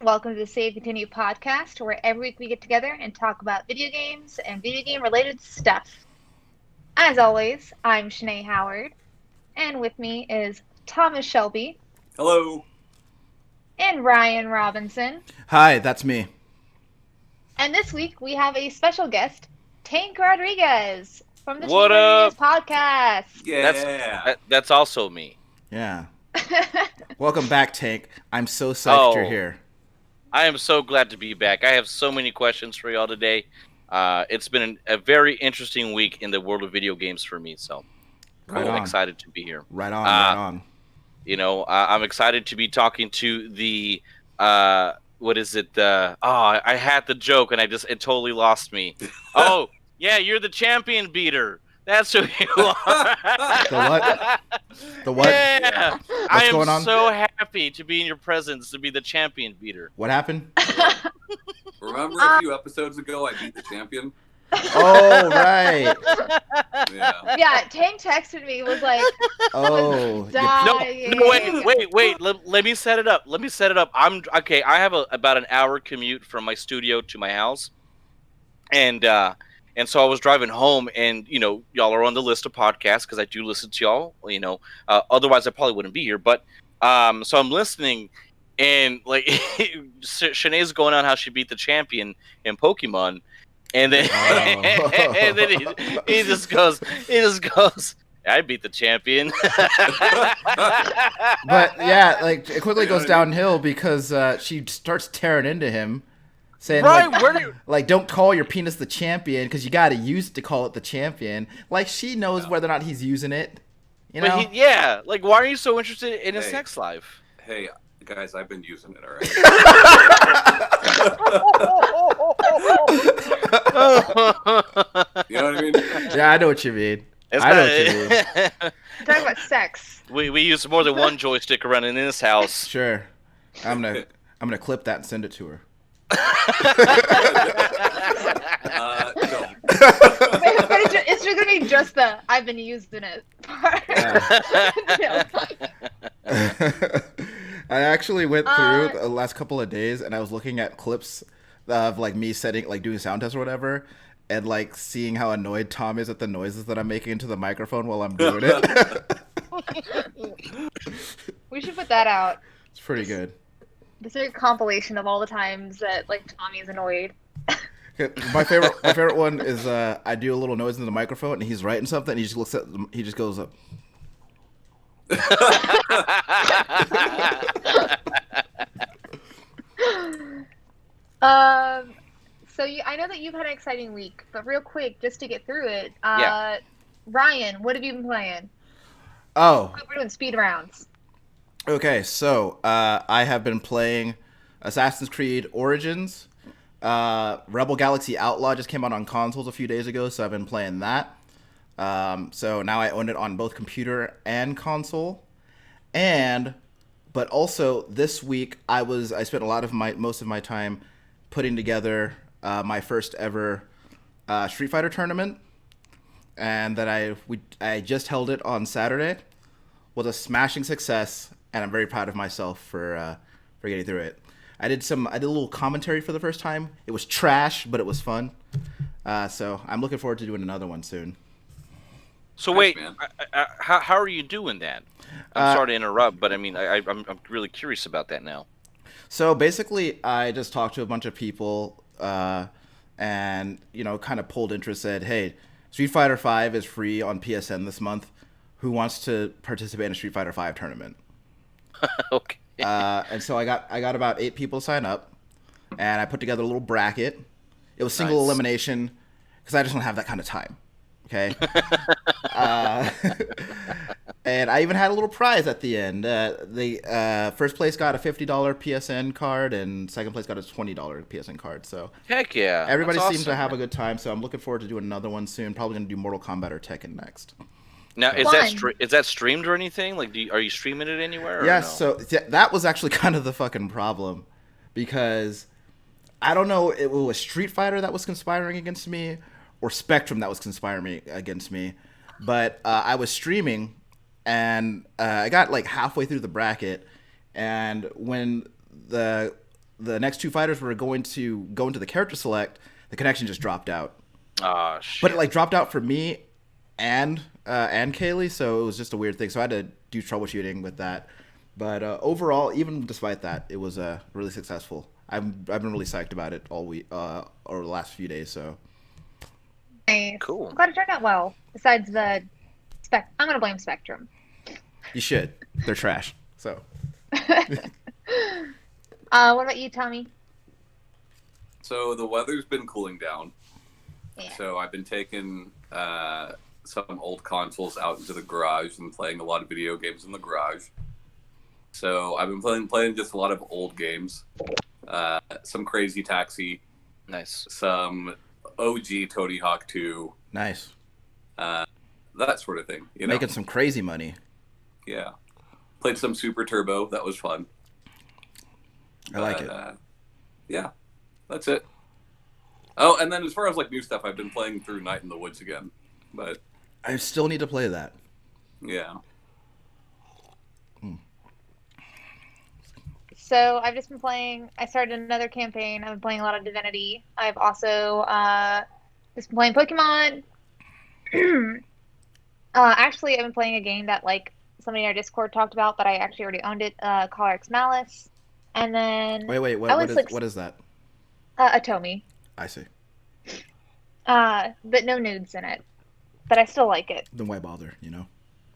Welcome to the Save Continue podcast, where every week we get together and talk about video games and video game related stuff. As always, I'm Shanae Howard, and with me is Thomas Shelby Hello. and Ryan Robinson. Hi, that's me. And this week we have a special guest, Tank Rodriguez from the Tank What Rodriguez up? podcast. That's Yeah. that's also me. Yeah. Welcome back, Tank. I'm so psyched you're Oh. here. I am so glad to be back. I have so many questions for y'all today. It's been a very interesting week in the world of video games for me, so Right I'm on. excited to be here. Right on, right Uh, on. I'm excited to be talking to the what is it? I had the joke and it totally lost me. Oh, yeah, you're the champion beater. That's who you are. The what? The what? Yeah, I am going on? so happy to be in your presence to be the champion beater. What happened? Remember a few episodes ago I beat the champion? Oh, right. Yeah. Yeah, Tank texted me, was like, Oh, No, dying. wait. Let me set it up. I'm okay. I have about an hour commute from my studio to my house, and so I was driving home, and y'all are on the list of podcasts because I do listen to y'all. Otherwise I probably wouldn't be here. But so I'm listening, and like Shanae's going on how she beat the champion in Pokemon, and then Oh. and then he just goes. I beat the champion. But yeah, like it quickly goes downhill because she starts tearing into him, saying Right, like, where do like don't call your penis the champion because you got to use it to call it the champion. Like she knows whether or not he's using it. You know? But yeah, like why are you so interested in his Hey. sex life? Hey, guys, I've been using it already. You know what I mean? Yeah, I know what you mean. It's I know what you mean. We're talking about sex. we use more than one joystick around in this house. Sure. I'm gonna clip that and send it to her. Don't. But it's just gonna be just the I've been using it part. I actually went through the last couple of days and I was looking at clips of like me setting like doing sound tests or whatever and like seeing how annoyed Tom is at the noises that I'm making into the microphone while I'm doing it. We should put that out. It's pretty good. This is a compilation of all the times that like Tommy is annoyed. Okay, my favorite one is I do a little noise in the microphone and he's writing something and he just looks at he just goes up. I know that you've had an exciting week, but real quick, just to get through it, Yeah. Ryan, what have you been playing? Oh, We're doing speed rounds. okay, so I have been playing Assassin's Creed Origins. Rebel Galaxy Outlaw just came out on consoles a few days ago, so I've been playing that. So now I own it on both computer and console. But also this week I spent a lot of most of my time putting together my first ever Street Fighter tournament, and that I just held it on Saturday. Was a smashing success, and I'm very proud of myself for getting through it. I did a little commentary for the first time. It was trash, but it was fun. So I'm looking forward to doing another one soon. So Nice, wait, man. how are you doing that? I'm Uh, sorry to interrupt, but I mean I'm really curious about that now. So basically, I just talked to a bunch of people, and kind of pulled interest. Said, "Hey, Street Fighter V is free on PSN this month. Who wants to participate in a Street Fighter V tournament?" Okay. And so I got about 8 people to sign up, and I put together a little bracket. It was single Nice. elimination because I just don't have that kind of time. Okay. uh, and I even had a little prize at the end. The first place got a $50 PSN card, and second place got a $20 PSN card. So Heck yeah. everybody That's seems to awesome. have a good time. So I'm looking forward to doing another one soon. Probably gonna do Mortal Kombat or Tekken next. Now Fun. is that streamed or anything? Like are you streaming it anywhere? Or Yes, no? so that was actually kind of the fucking problem, because I don't know if it was Street Fighter that was conspiring against me or Spectrum that was conspiring against me, but I was streaming and I got like halfway through the bracket, and when the the next two fighters were going to go into the character select, the connection just dropped out. Ah, shit. But it like dropped out for me and Kaylee, so it was just a weird thing. So I had to do troubleshooting with that. But overall, even despite that, it was really successful. I've been really psyched about it all week or the last few days. So Nice. Cool. I'm glad it turned out well. Besides the I'm gonna blame Spectrum. you should. They're trash. So What about you, Tommy? So the weather's been cooling down. Yeah. So I've been taking some old consoles out into the garage and playing a lot of video games in the garage. So I've been playing just a lot of old games. Some Crazy Taxi, Nice. some OG Tony Hawk 2, nice. that sort of thing. You know? Making some crazy money. Yeah. Played some Super Turbo. That was fun. I like it. Yeah, that's it. Oh, and then as far as like new stuff, I've been playing through Night in the Woods again. But I still need to play that. yeah. So I've just been playing. I started another campaign. I've been playing a lot of Divinity. I've also just been playing Pokemon. Actually, I've been playing a game that like somebody in our Discord talked about, but I actually already owned it. Color X Malice, and then Wait, I what was, is like, what is that? Atomi. I see. But no nudes in it. But I still like it. Then why bother? You know.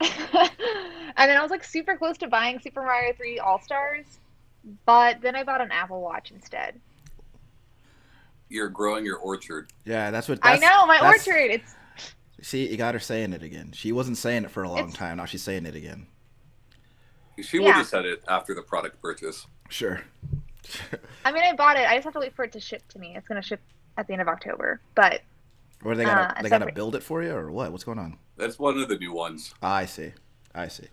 And then I was like super close to buying Super Mario 3 All Stars, but then I bought an Apple Watch instead. You're growing your orchard. Yeah, that's what. I know my that's- orchard. It's See, you got her saying it again. She wasn't saying it for a long It's- time. Now she's saying it again. She would Yeah. have said it after the product purchase. Sure. I mean, I bought it. I just have to wait for it to ship to me. It's gonna ship at the end of October. But Or they gotta it's they gotta separate. build it for you, or what? What's going on? That's one of the new ones. I see. I see.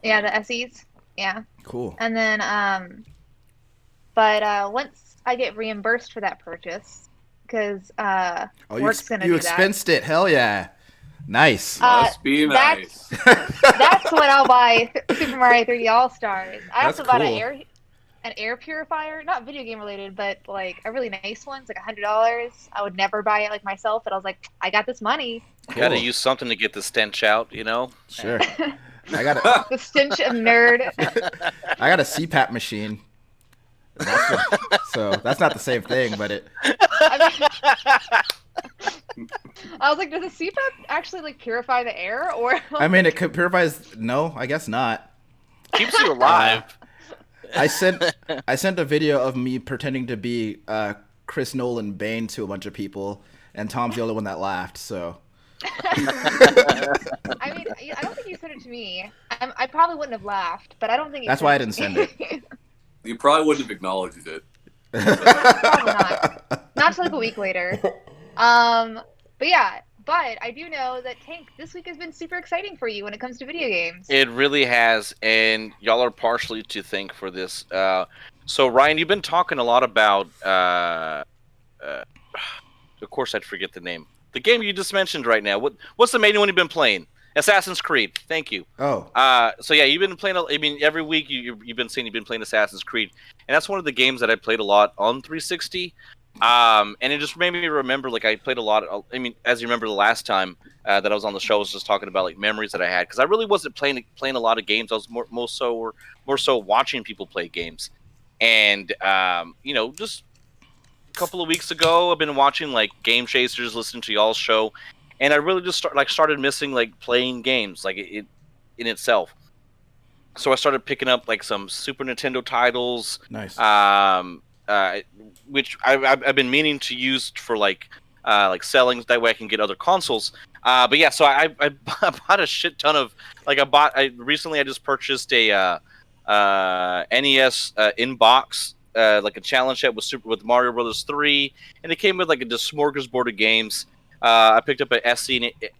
yeah, the SEs. Yeah, Cool. and then but once I get reimbursed for that purchase, because Oh, work's gonna you do that. expensed it. Hell yeah. Nice. Must be that's- nice. That's when I'll buy Super Mario 3D All Stars. I That's also bought cool. an air purifier, not video game related, but like a really nice one. It's like $100. I would never buy it like myself, but I was like, I got this money. Cool. Got to use something to get the stench out, you know. Sure. I got a The stench of nerd. I got a CPAP machine. So that's not the same thing, but it. I was like, does a CPAP actually like purify the air, or? I mean, it purifies. No, I guess not. Keeps you alive. I sent a video of me pretending to be Chris Nolan Bane to a bunch of people, and Tom's the only one that laughed. So I mean, I don't think you sent it to me. I probably wouldn't have laughed, but I don't think. That's why I didn't send it. You probably wouldn't have acknowledged it. Probably not. Not till like a week later. But yeah, but I do know that Tank, this week has been super exciting for you when it comes to video games. It really has, and y'all are partially to thank for this. So Ryan, you've been talking a lot about. Of course, I'd forget the name. The game you just mentioned right now. What's the main one you've been playing? Assassin's Creed. Thank you. oh, So yeah, you've been playing. I mean, every week you've been saying you've been playing Assassin's Creed, and that's one of the games that I played a lot on 360. And it just made me remember, like I played a lot. I mean, as you remember the last time that I was on the show, I was just talking about like memories that I had because I really wasn't playing a lot of games. I was more so watching people play games, and just a couple of weeks ago, I've been watching like Game Chasers, listening to y'all's show. And I really just started missing like playing games like it in itself. So I started picking up like some Super Nintendo titles, nice. which I've been meaning to use for like selling. That way I can get other consoles. But yeah, so I bought a shit ton of like recently I just purchased a NES in-box like a challenge set with Mario Brothers 3, and it came with like a smorgasbord of games. I picked up a SC,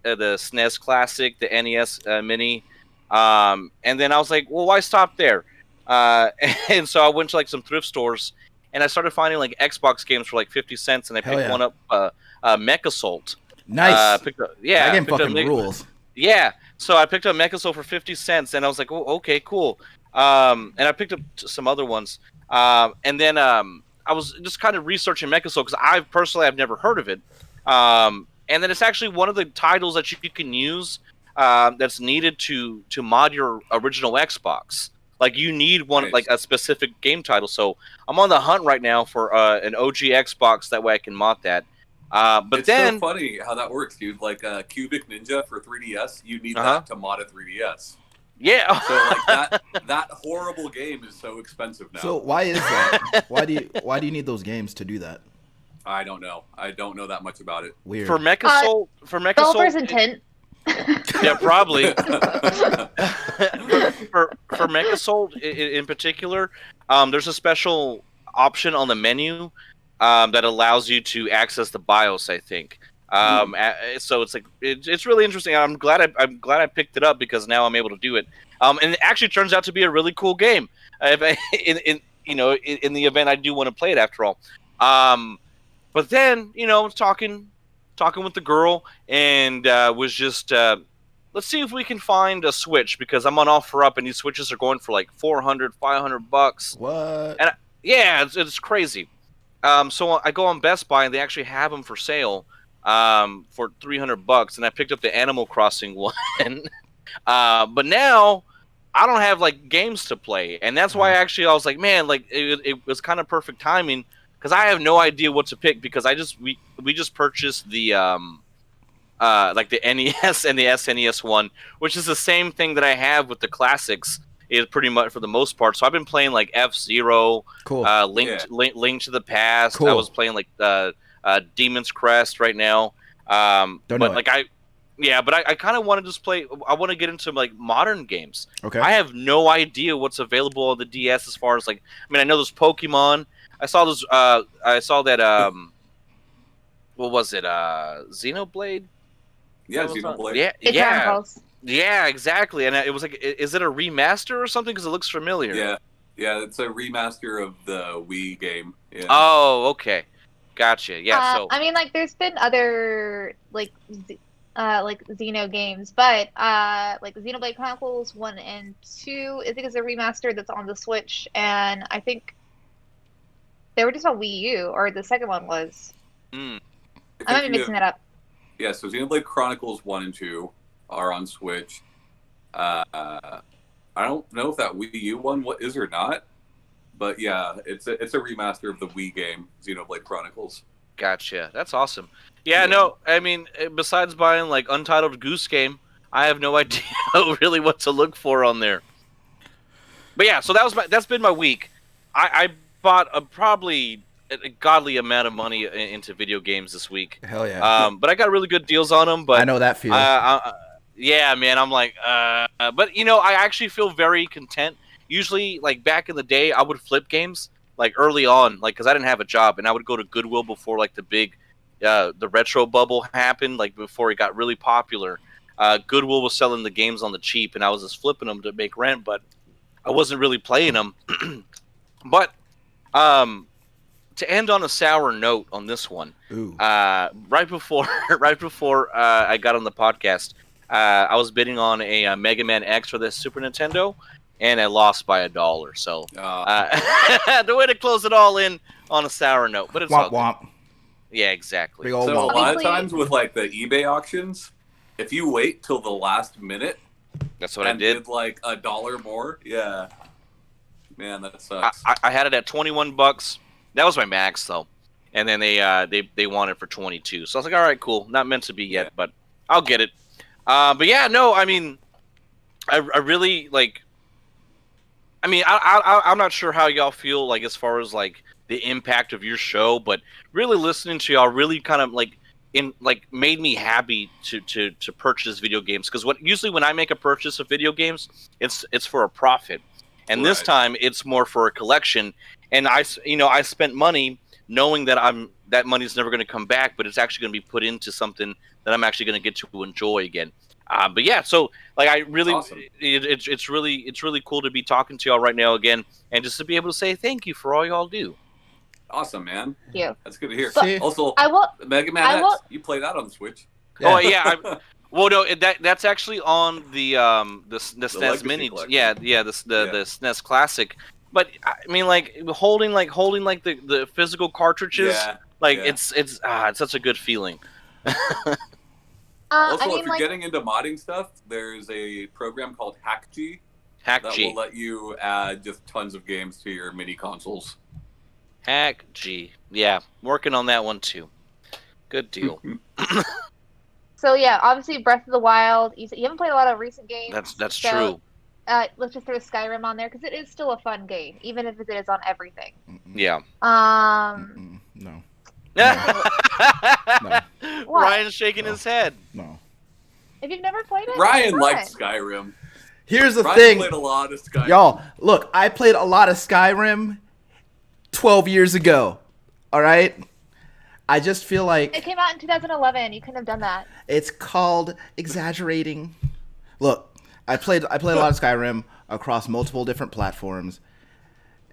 the SNES Classic, the NES Mini, and then I was like, well, why stop there? And so I went to like some thrift stores, and I started finding like Xbox games for like 50 cents, and I Hell picked yeah. one up, MechAssault. Nice. That game fucking rules. Yeah, so I picked up MechAssault for 50 cents, and I was like, oh, okay, cool. And I picked up some other ones. And then I was just kind of researching MechaSoul because I've never heard of it. And then it's actually one of the titles that you can use that's needed to mod your original Xbox. Like you need one Nice. like a specific game title. So I'm on the hunt right now for an OG Xbox. That way I can mod that. But It's then so funny how that works, dude. Like Cubic Ninja for 3DS, you need Uh-huh. that to mod a 3DS. yeah, So like that horrible game is so expensive now. So why is that? Why do you need those games to do that? I don't know. I don't know that much about it. Weird. for MechaSoul, Developer's intent. yeah, probably. for MechaSoul in particular, there's a special option on the menu that allows you to access the BIOS. I think. So it's like it's really interesting. I'm glad I picked it up because now I'm able to do it. And it actually turns out to be a really cool game. In the event I do want to play it after all. But then talking with the girl and was just let's see if we can find a Switch because I'm on OfferUp and these Switches are going for like $400, $500. What? And yeah, it's crazy. So I go on Best Buy and they actually have them for sale for $300, and I picked up the Animal Crossing one. But now I don't have like games to play, and that's why I was like, man, like it was kind of perfect timing because I have no idea what to pick because we just purchased the like the NES and the SNES one, which is the same thing that I have with the classics. Is pretty much for the most part. So I've been playing like F-Zero, Cool. Link to the Past. Cool. I was playing like Demon's Crest right now. Don't know But it. like I kind of want to just play. I want to get into like modern games. Okay. I have no idea what's available on the DS as far as like. I mean, I know there's Pokemon. I saw those. I saw that. What was it? Xenoblade. Yeah, That was on- Xenoblade. Yeah, It yeah. Chronicles. Yeah, exactly. And it was like, is it a remaster or something? Because it looks familiar. Yeah, it's a remaster of the Wii game. Yeah. Oh, okay. Gotcha. Yeah. So. I mean, like, there's been other like Xeno games, but like Xenoblade Chronicles 1 and 2, I think is a remaster that's on the Switch, and I think they were just on Wii U, or the second one was. Mm. I might be mixing it up. Yeah, so Xenoblade Chronicles 1 and 2 are on Switch. I don't know if that Wii U one is or not, but yeah, it's a remaster of the Wii game, Xenoblade Chronicles. Gotcha. That's awesome. Yeah. No. I mean, besides buying like Untitled Goose Game, I have no idea really what to look for on there. But yeah, so that's been my week. I bought probably a godly amount of money into video games this week. Hell yeah. But I got really good deals on them. But I know that feeling. yeah, man, I'm like, but I actually feel very content. Usually, like back in the day, I would flip games like early on, like because I didn't have a job, and I would go to Goodwill before like the big, the retro bubble happened, like before it got really popular. Goodwill was selling the games on the cheap, and I was just flipping them to make rent, but I wasn't really playing them. But to end on a sour note on this one, Ooh. right before I got on the podcast. I was bidding on a Mega Man X for the Super Nintendo, and I lost by $1. So the way to close it all in on a sour note, but it's all Womp good. womp. Yeah, exactly. Big old So a womp. lot of Obviously- times with like the eBay auctions, if you wait till the last minute That's what I and did. bid like $1 more, yeah, man, that sucks. I had it at $21. That was my max though, and then they want it for 22. So I was like, all right, cool. Not meant to be yet, Yeah. but I'll get it. But yeah, no, I mean, I really like. I mean, I'm not sure how y'all feel like as far as like the impact of your show, but really listening to y'all really kind of like made me happy to purchase video games because usually when I make a purchase of video games, it's for a profit, and this Right. time it's more for a collection. And I spent money knowing that that money's never going to come back, but it's actually going to be put into something that I'm actually going to get to enjoy again. But yeah, so like I really, Awesome. it's really cool to be talking to y'all right now again, and just to be able to say thank you for all y'all do. Awesome, man. Thank you. That's good to hear. But- See? Also, I will. Mega Man I X, will- you played that on the Switch. Oh yeah, Well, no, that's actually on the SNES Legacy Mini. Collection. Yeah, the SNES Classic. But I mean, like holding the physical cartridges, Yeah. like yeah. it's such a good feeling. Also, I mean, if you're like, getting into modding stuff, there's a program called HackG Hack that G, will let you add just tons of games to your mini consoles. Hack G. Yeah, working on that one too. Good deal. so yeah, obviously Breath of the Wild. You said you haven't played a lot of recent games. That's so, true. Let's just throw Skyrim on there because it is still a fun game, even if it is on everything. Yeah. No. What? Ryan's shaking his head. No. If you've never played it, Ryan it's liked fun. Skyrim. Here's the Ryan thing. played a lot of Skyrim. Y'all, look, I played a lot of Skyrim 12 years ago. All right? I just feel It like came out in 2011. You couldn't have done that. it's called exaggerating. Look, I played a lot of Skyrim across multiple different platforms,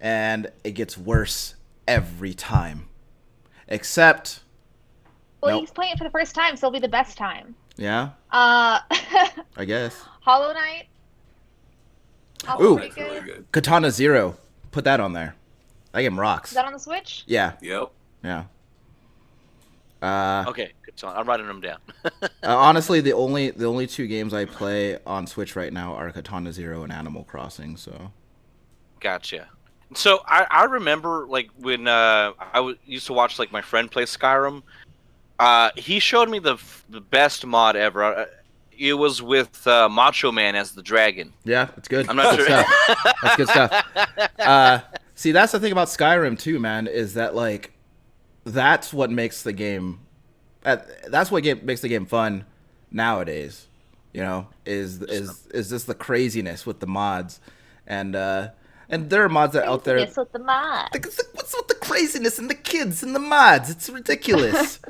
and it gets worse every time. Except, Well, Nope. he's playing it for the first time, so it'll be the best time. yeah, Uh, I guess. Hollow Knight. Also Ooh. pretty That's really good. good. Katana Zero. Put that on there. That game rocks. Is that on the Switch? Yeah, Yep. yeah. Okay, good song. I'm writing them down. Honestly, the only two games I play on Switch right now are Katana Zero and Animal Crossing. So Gotcha. So I remember like when used to watch like my friend play Skyrim. He showed me the best mod ever. It was with Macho Man as the dragon. yeah, it's good. I'm not Good sure. stuff. That's good stuff. See, that's the thing about Skyrim too, man. Is that like that's what makes the game. That's what makes the game fun nowadays. You know, is just the craziness with the mods, and there are mods that out there. Yes, with the mod. What's with the craziness and the kids and the mods? It's ridiculous.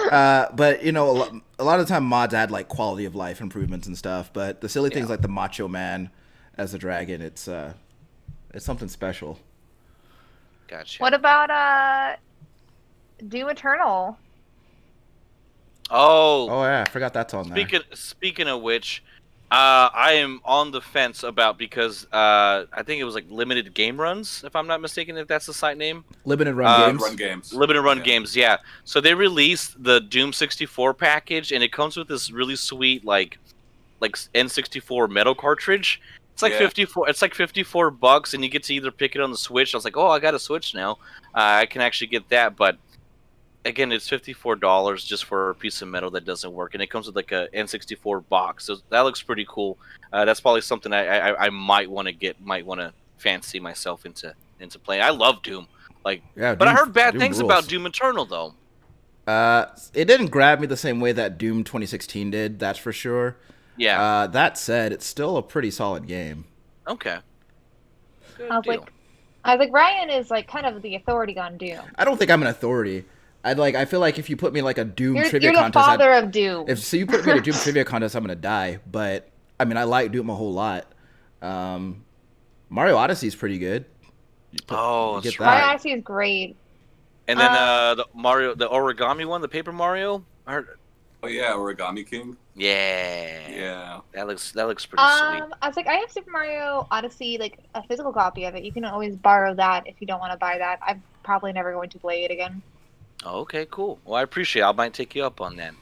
But you know, a lot of the time mods add like quality of life improvements and stuff. But the silly things like the Macho Man as a dragon, it's something special. Gotcha. What about Doom Eternal? Oh, Oh yeah, I forgot that's on there. speaking of which, I am on the fence about because I think it was like limited game runs, if I'm not mistaken, if that's the site name. Limited run games. Run games. Limited run Yeah. games, yeah. So they released the Doom 64 package, and it comes with this really sweet like N64 metal cartridge. It's like Yeah. 54. It's like $54, and you get to either pick it on the Switch. I was like, oh, I got a Switch now. I can actually get that, but again, it's $54 just for a piece of metal that doesn't work, and it comes with like a N64 box. So that looks pretty cool. That's probably something I might want to get, might want to fancy myself into playing. I love Doom, like, Yeah, but I Doom- heard bad Doom things rules. about Doom Eternal though. It didn't grab me the same way that Doom 2016 did. That's for sure. Yeah. That said, it's still a pretty solid game. Okay. Good I was deal. like, Ryan is like kind of the authority on Doom. I don't think I'm an authority. I feel like if you put me in, like a Doom You're trivia the contest, father of Doom. if you put me in a Doom trivia contest, I'm gonna die. But I mean, I like Doom a whole lot. Mario Odyssey is pretty good. Oh, you that's get right. Mario that. Odyssey is great. And then the origami one, the Paper Mario. I heard, Oh yeah, Origami King. yeah. Yeah. That looks pretty sweet. I was like, I have Super Mario Odyssey, like a physical copy of it. You can always borrow that if you don't want to buy that. I'm probably never going to play it again. Oh, okay, cool. Well, I appreciate it. I might take you up on that.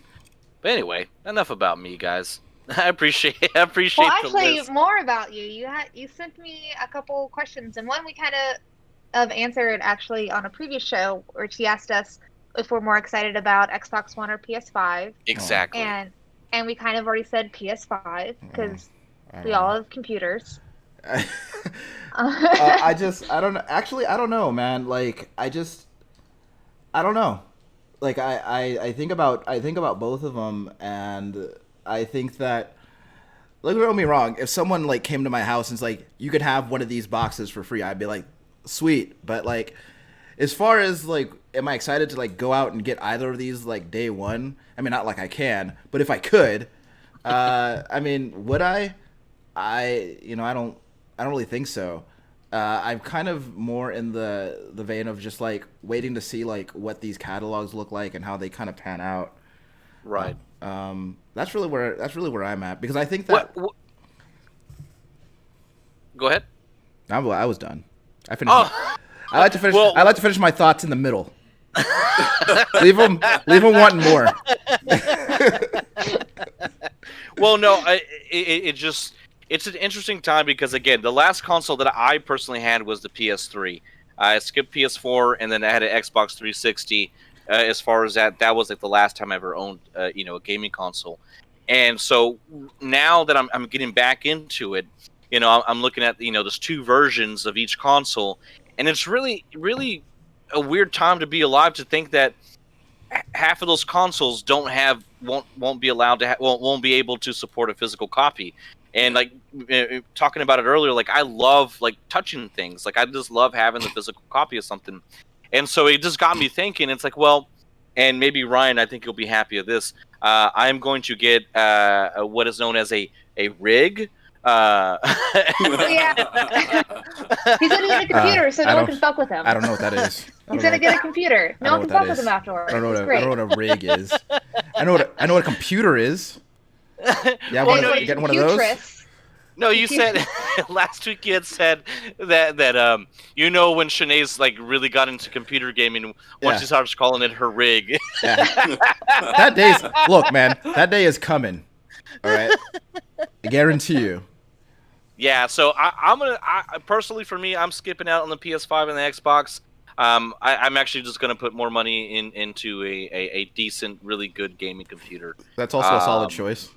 But anyway, enough about me, guys. I appreciate Well, the actually, list. more about you. You sent me a couple questions, and one we kind of answered actually on a previous show, where she asked us if we're more excited about Xbox One or PS5, Exactly. and we kind of already said PS5 because I we don't all know. have computers. I don't know. Actually, I don't know, man. Like, I don't know. Like, I think about both of them, and I think that, like, don't get me wrong. If someone like came to my house and's like, you could have one of these boxes for free, I'd be like, sweet. But like, as far as like, am I excited to like go out and get either of these like day one? I mean, not like I can, but if I could, I mean, would I? I don't really think so. I'm kind of more in the vein of just like waiting to see like what these catalogs look like and how they kind of pan out. Right. That's really where I'm at, because I think that What? Go ahead. I was done. I finished. Oh, I like to finish. Well- I like to finish my thoughts in the middle. leave them wanting more. well, no, it's an interesting time because again, the last console that I personally had was the PS3. I skipped PS4 and then I had an Xbox 360. As far as that was like the last time I ever owned, a gaming console. And so now that I'm getting back into it, I'm looking at there's two versions of each console, and it's really really a weird time to be alive to think that half of those consoles won't be allowed to won't be able to support a physical copy. And like talking about it earlier, like I love like touching things, like I just love having the physical copy of something. And so it just got me thinking. It's like, well, and maybe Ryan, I think you'll be happy of this. I'm going to get what is known as a rig. Yeah. He's gonna get a computer so no one can fuck with him. I don't know what that is. He's gonna get a computer. I No don't one know can what fuck with that him is. afterwards. I don't know what a rig is. I know what a computer is. Yeah, Well, you getting one of those? Computress. No, you said last week you had said that when Shanae's like really got into computer gaming once Yeah. she starts calling it her rig. Yeah. Look, man, that day is coming. All right, I guarantee you. Yeah, so I'm gonna personally, for me, I'm skipping out on the PS5 and the Xbox. I'm actually just gonna put more money into a decent, really good gaming computer. That's also a solid choice.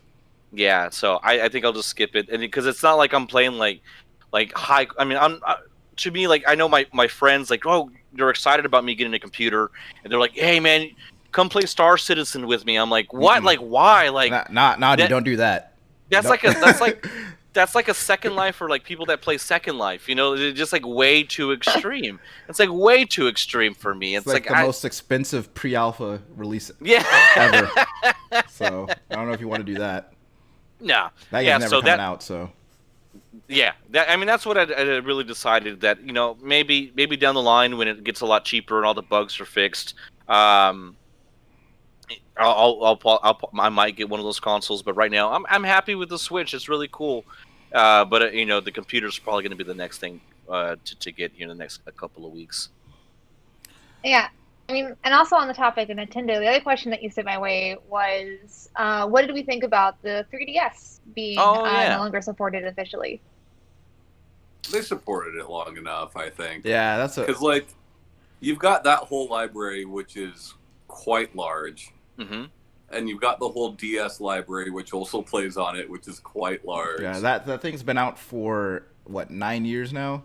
Yeah, so I think I'll just skip it, and because it's not like I'm playing like high. I mean, to me, like I know my friends like, oh, they're excited about me getting a computer, and they're like, hey man, come play Star Citizen with me. I'm like, what? Mm-mm. Like why? Like Dude, don't do that. that's No. that's like a Second Life for like people that play Second Life. It's just like way too extreme. It's like way too extreme for me. It's like the most expensive pre-alpha release yeah. ever. So I don't know if you want to do that. No. That Yeah. game's never So coming that. out. So Yeah. I mean, that's what I really decided that maybe down the line when it gets a lot cheaper and all the bugs are fixed, I might get one of those consoles. But right now, I'm happy with the Switch. It's really cool. But the computer's probably going to be the next thing to get here in the next couple of weeks. Yeah. I mean, and also on the topic of Nintendo, the other question that you sent my way was, what did we think about the 3DS being Oh, yeah. no longer supported officially? They supported it long enough, I think. yeah, that's a Because, like, you've got that whole library, which is quite large. Mm-hmm. And you've got the whole DS library, which also plays on it, which is quite large. yeah that thing's been out for what 9 years now.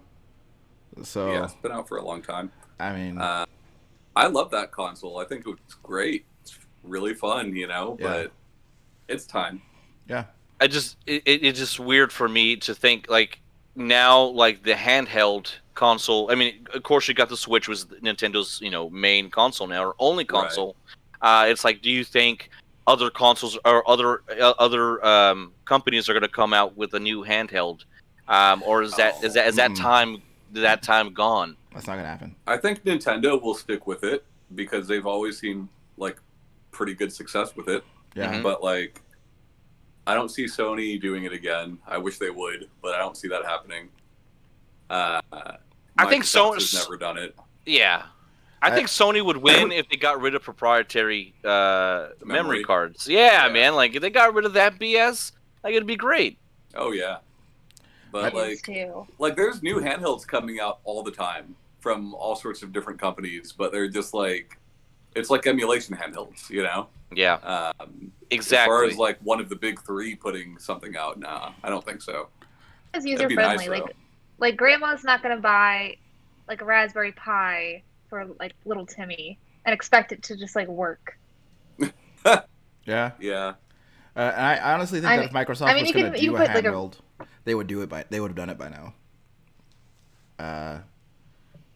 So Yeah, it's been out for a long time. I mean, I love that console. I think it's great. It's really fun, but it's time. It's just weird for me to think like now like the handheld console. I mean, of course you got the Switch was Nintendo's main console now or only console. It's like, do you think other consoles or other companies are going to come out with a new handheld, or is that time gone? that's not gonna happen. I think Nintendo will stick with it because they've always seemed like pretty good success with it. Yeah. Mhm. But like, I don't see Sony doing it again. I wish they would, but I don't see that happening. I think Microsoft Sony- has never done it. Yeah. I think Sony would win if they got rid of proprietary memory Memory. cards. Yeah, Yeah. man. Like if they got rid of that BS, like it'd be great. Oh yeah, but It is like, too. there's new handhelds coming out all the time from all sorts of different companies, but they're just like, it's like emulation handhelds, Yeah, As far exactly. as like one of the big three putting something out, nah, I don't think so. It's It'd user be friendly. nice, like grandma's not gonna buy like a Raspberry Pi for like little Timmy and expect it to just like work. Yeah. Yeah, And I honestly think I that if Microsoft I mean, was you going can- to you do a put, like, a- handheld, they would have done it by now.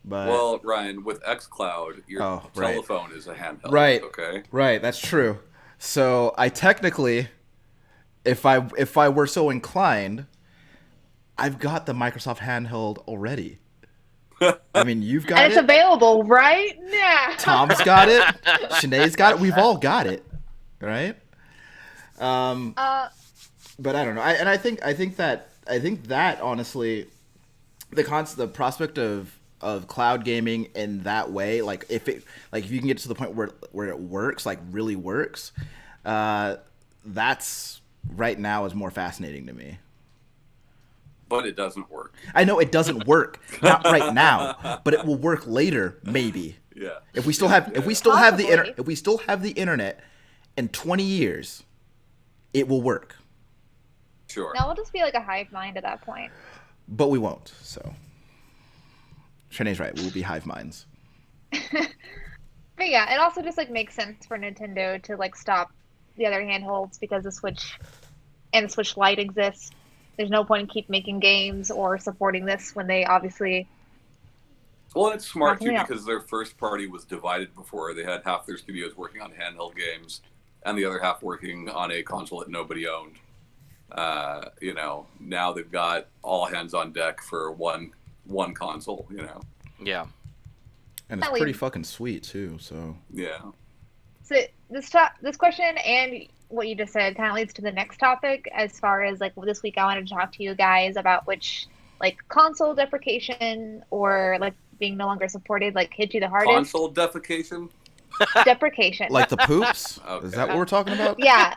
But well, Ryan, with XCloud, your Oh, right. telephone is a handheld, Right. Okay. right, that's true. So I technically, if I were so inclined, I've got the Microsoft handheld already. I mean, you've got And it's it. available right now. Tom's got it. Shanae's got it. We've all got it, right? But I don't know. I think that honestly, the prospect of cloud gaming in that way, like if you can get to the point where it works, like really works, that's right now is more fascinating to me. But it doesn't work. I know it doesn't work, not right now, but it will work later, maybe. Yeah. If we still have the internet in 20 years, it will work. Sure. No, we'll just be like a hive mind at that point. But we won't. So, Shanae's right. We will be hive minds. But yeah, it also just like makes sense for Nintendo to like stop the other handholds because the Switch and the Switch Lite exists. There's no point in keep making games or supporting this when they obviously. Well, it's smart too Yeah. because their first party was divided before. They had half their studios working on handheld games and the other half working on a console that nobody owned. Now they've got all hands on deck for one console. Yeah. And it's That pretty leaves- fucking sweet too. So Yeah. So this question and what you just said kind of leads to the next topic. As far as like this week, I wanted to talk to you guys about which like console deprecation or like being no longer supported like hit you the hardest. Console defecation. Deprecation. like the poops. Okay. Is that what we're talking about? Yeah.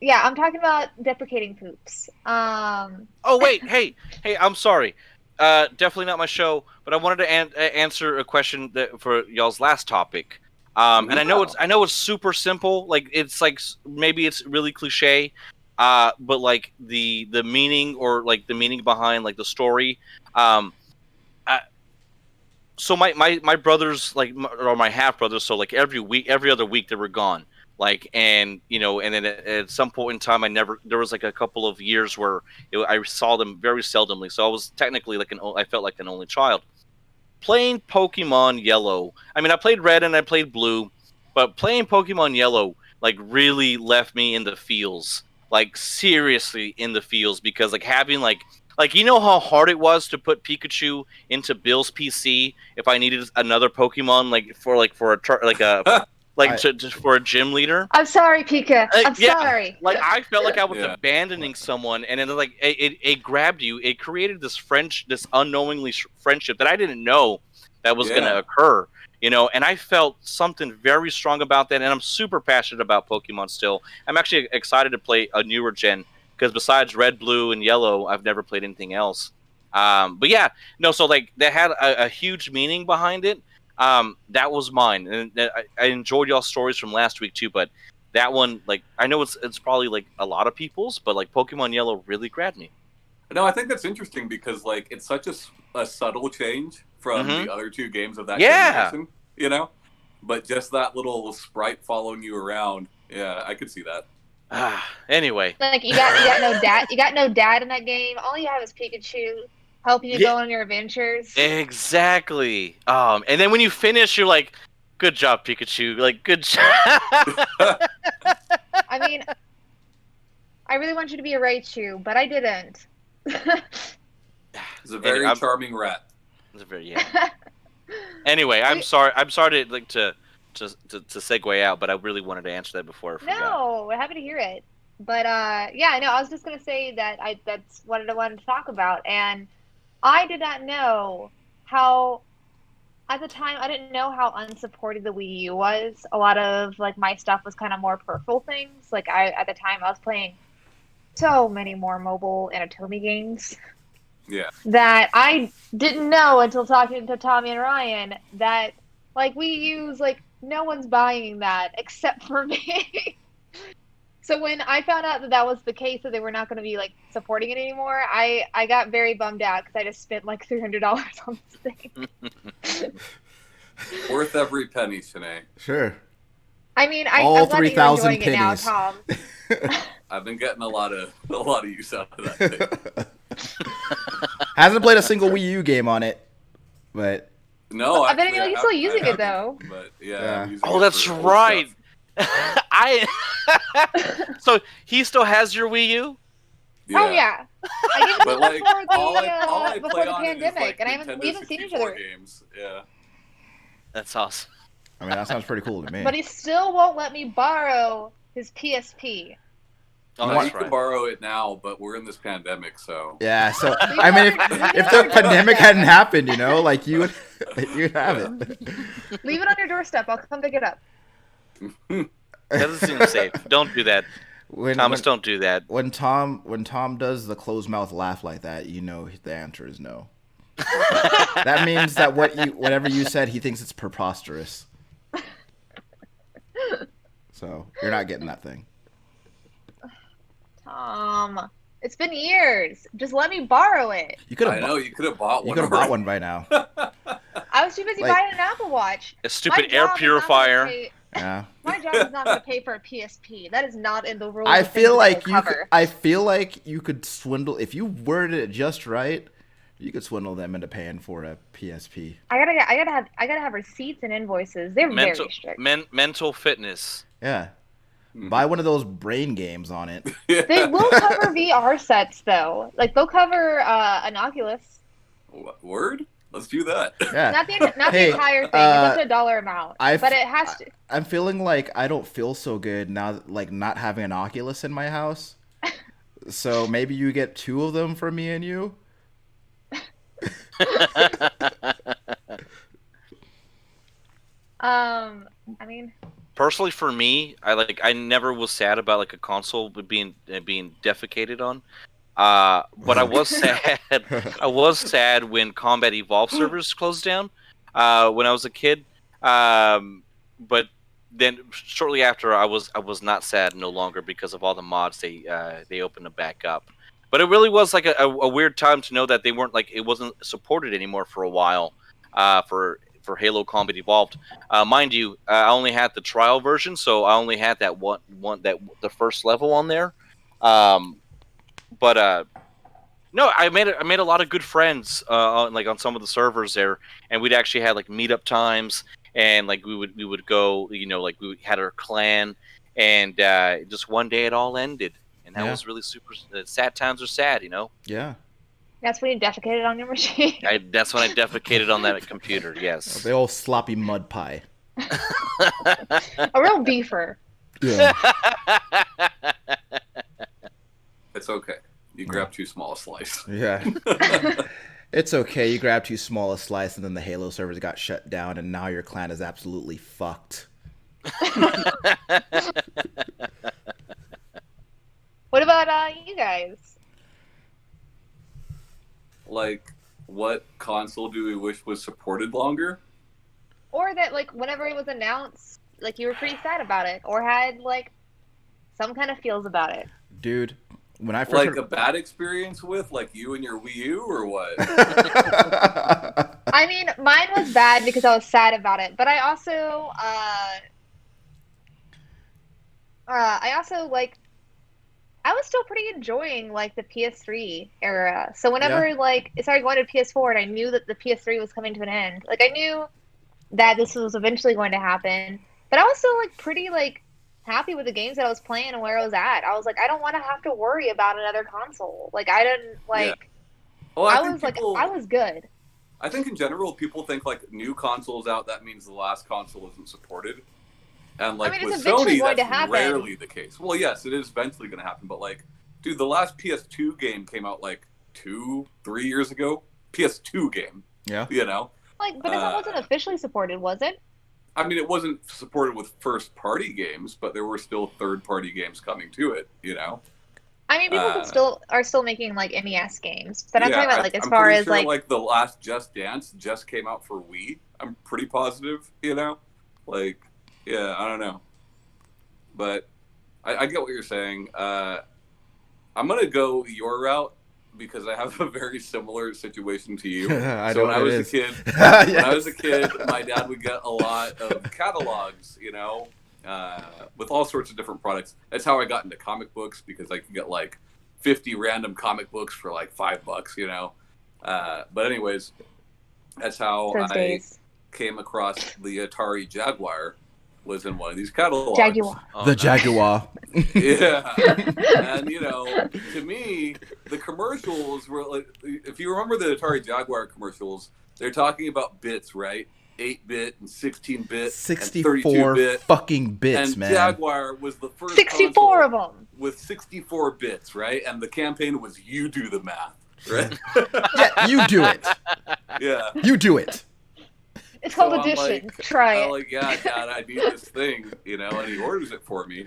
Yeah, I'm talking about deprecating poops. Oh wait, hey, I'm sorry. Definitely not my show, but I wanted to answer a question for y'all's last topic. And I know it's super simple. Like it's like maybe it's really cliche, but like the meaning or like the meaning behind like the story. So my brothers or my half brothers. So like every other week they were gone. Like and then at some point in time there was like a couple of years where I saw them very seldomly. So I was technically I felt like an only child. Playing Pokemon Yellow. I mean, I played Red and I played Blue, but playing Pokemon Yellow like really left me in the feels, like seriously in the feels, because like having like you know how hard it was to put Pikachu into Bill's PC if I needed another Pokemon for a gym leader. I'm sorry, Pika. I'm Yeah. sorry. Like I felt like I was Yeah. abandoning someone, and then like it grabbed you. It created this this unknowingly friendship that I didn't know that was going to occur. And I felt something very strong about that, and I'm super passionate about Pokemon still. I'm actually excited to play a newer gen because besides Red, Blue, and Yellow, I've never played anything else. But yeah, no, so like that had a huge meaning behind it. That was mine, and I enjoyed y'all's stories from last week too. But that one, like, I know it's probably like a lot of people's, but like Pokemon Yellow really grabbed me. No, I think that's interesting because like it's such a subtle change from the other two games of that generation, But just that little sprite following you around, yeah, I could see that. Anyway, Like you got no dad. You got no dad in that game. All you have is Pikachu helping you go on your adventures. exactly. And then when you finish, you're like, "Good job, Pikachu!" Like, good job. I mean, I really want you to be a Raichu, but I didn't. It's a very charming rat. It's a very Anyway, I'm sorry. I'm sorry to like to segue out, but I really wanted to answer that before I forgot. No, we're happy to hear it. But yeah, I know. I was just gonna say that that's what I wanted to talk about, and I did not know how. At the time, I didn't know how unsupported the Wii U was. A lot of like my stuff was kind of more peripheral things. Like at the time, I was playing so many more mobile and Atomi games. Yeah. That I didn't know until talking to Tommy and Ryan that like Wii U's like no one's buying that except for me. So when I found out that was the case, that they were not going to be like supporting it anymore, I got very bummed out because I just spent like $300 on this thing. Worth every penny, Shanae. Sure. I mean, All I'm glad that you're 3,000 enjoying it now, pennies. Tom. I've been getting a lot of use out of that thing. Hasn't played a single Wii U game on it, but No, I bet actually, you're still using it, haven't, though. But yeah. Yeah. I'm using Oh, it that's for old right. stuff. So he still has your Wii U? Oh yeah, I gave it to But him like all I before play the on it is pandemic, like and Nintendo we haven't seen each 64 other. games. Yeah. That's awesome. I mean that sounds pretty cool to me. But he still won't let me borrow his PSP. Oh, You that's can right. borrow it now, but we're in this pandemic, so Yeah, so I mean, if the pandemic hadn't happened, like you'd have it. Leave it on your doorstep. I'll come pick it up. Doesn't seem safe. Don't do that, Thomas. Don't do that. When Tom does the closed mouth laugh like that, the answer is no. That means that whatever you said, he thinks it's preposterous. So you're not getting that thing. It's been years. Just let me borrow it. You could I have. know you could have bought You one. could have bought one by now. I was too busy Like- buying an Apple Watch. A stupid My air job is not gonna purifier. pay- Yeah. My job is not going to pay for a PSP. That is not in the rules. I of feel things like that you. will Could, cover. I feel like you could swindle if you worded it just right. You could swindle them into paying for a PSP. I gotta have receipts and invoices. They're very strict. Mental fitness. Yeah. Mhm. Buy one of those brain games on it. They will cover VR sets though. Like they'll cover an Oculus. Word? Let's do that. Yeah. Not the Hey, entire thing. It's up to $1 amount. I've- But it has to. I'm feeling like I don't feel so good now, like not having an Oculus in my house. So maybe you get 2 of them for me and you. I mean, Personally, for me, I never was sad about like a console being defecated on. But I was sad. I was sad when Combat Evolved servers closed down when I was a kid. But then shortly after, I was not sad no longer because of all the mods they opened them back up. But it really was like a weird time to know that they weren't like it wasn't supported anymore for a while for Halo Combat Evolved. Mind you, I only had the trial version, so I only had that one the first level on there. But no, I made a lot of good friends on some of the servers there, and we'd actually had like meetup times, and like we would go, like we had our clan, and just one day it all ended, and that was really super sad. Times are sad, Yeah. that's when you defecated on your machine. That's when I defecated on that computer. Yes. The old sloppy mud pie. A real beefer. Yeah. It's okay. You grab too small a slice. Yeah. It's okay. You grabbed too small a slice, and then the Halo servers got shut down, and now your clan is absolutely fucked. What about you guys? Like, what console do we wish was supported longer? Or that like whenever it was announced, like you were pretty sad about it, or had like some kind of feels about it. Dude, when I first Like heard... a bad experience with, like you and your Wii U, or what? I mean, mine was bad because I was sad about it, but I also like I was still pretty enjoying like the PS3 era. So whenever like it started going to PS4 and I knew that the PS3 was coming to an end, like I knew that this was eventually going to happen. But I was still like pretty like happy with the games that I was playing and where I was at. I was like, I don't want to have to worry about another console. Like I didn't like. Well, I think was like, people- I was good. I think in general, people think like new consoles out, that means the last console isn't supported. And like I mean, it's with eventually Sony, going to that's happen. rarely the case. Well, yes, it is eventually going to happen, but like, dude, the last PS2 game came out like 2-3 years ago. PS2 game, Yeah. Like, but that wasn't officially supported, was it? I mean, it wasn't supported with first-party games, but there were still third-party games coming to it. I mean, people are still making like NES games, but I'm talking about like as I'm far pretty as sure, like the last Just Dance just came out for Wii. I'm pretty positive. Like, yeah, I don't know, but I get what you're saying. I'm gonna go your route because I have a very similar situation to you. I So know when I what was it a is. kid, Yes. when I was a kid, my dad would get a lot of catalogs, with all sorts of different products. That's how I got into comic books because I could get like 50 random comic books for like $5, But anyways, that's how those I days. came across the Atari Jaguar. Was in one of these catalogs. Jaguar. Oh, The nice. Jaguar. Yeah, and to me, the commercials were like, if you remember the Atari Jaguar commercials, they're talking about bits, right? 8-bit and 16-bit and 64 32-bit. fucking bits, And man. Jaguar was the first 64 of console them. with 64 bits, right? And the campaign was you do the math, right? Yeah, you do it. Yeah. You do it. It's called So I'm addition. like- Try I'm it. like, yeah, Dad, I need this thing, and he orders it for me.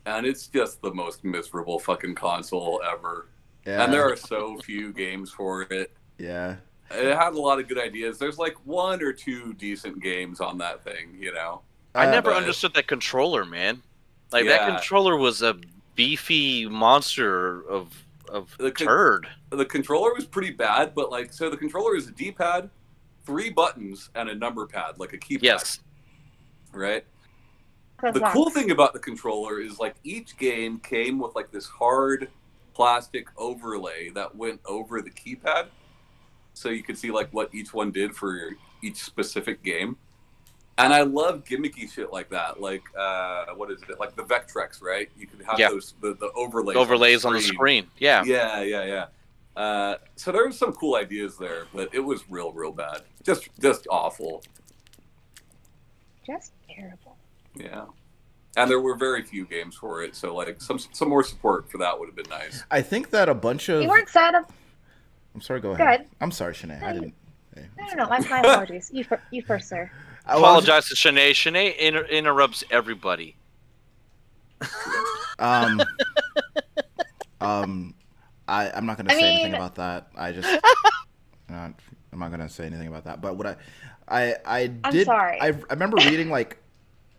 And it's just the most miserable fucking console ever. Yeah. And there are so few games for it. Yeah. It had a lot of good ideas. There's like 1 or 2 decent games on that thing, I never but- understood that controller, man. Like Yeah. that controller was a beefy monster of The con- turd. The controller was pretty bad, but so the controller is a D-pad, 3 buttons, and a number pad, like a keypad. Yes. Right? That The sucks. cool thing about the controller is each game came with this hard plastic overlay that went over the keypad, so you could see what each one did for each specific game. And I love gimmicky shit like that. What is it? Like the Vectrex, right? You could have those the overlays on the screen. Yeah. Yeah. So there was some cool ideas there, but it was real bad. Just awful. Just terrible. Yeah. And there were very few games for it, so some more support for that would have been nice. I think that a bunch of. You weren't sad of. I'm sorry. Go ahead. Go ahead. I'm sorry, Shanae. I didn't. Hey, No. My apologies. You first, sir. I was- Apologize to Shanae. Shanae interrupts everybody. I'm not gonna say anything mean- about that. I'm not gonna say anything about that. But what I did, sorry. I remember reading like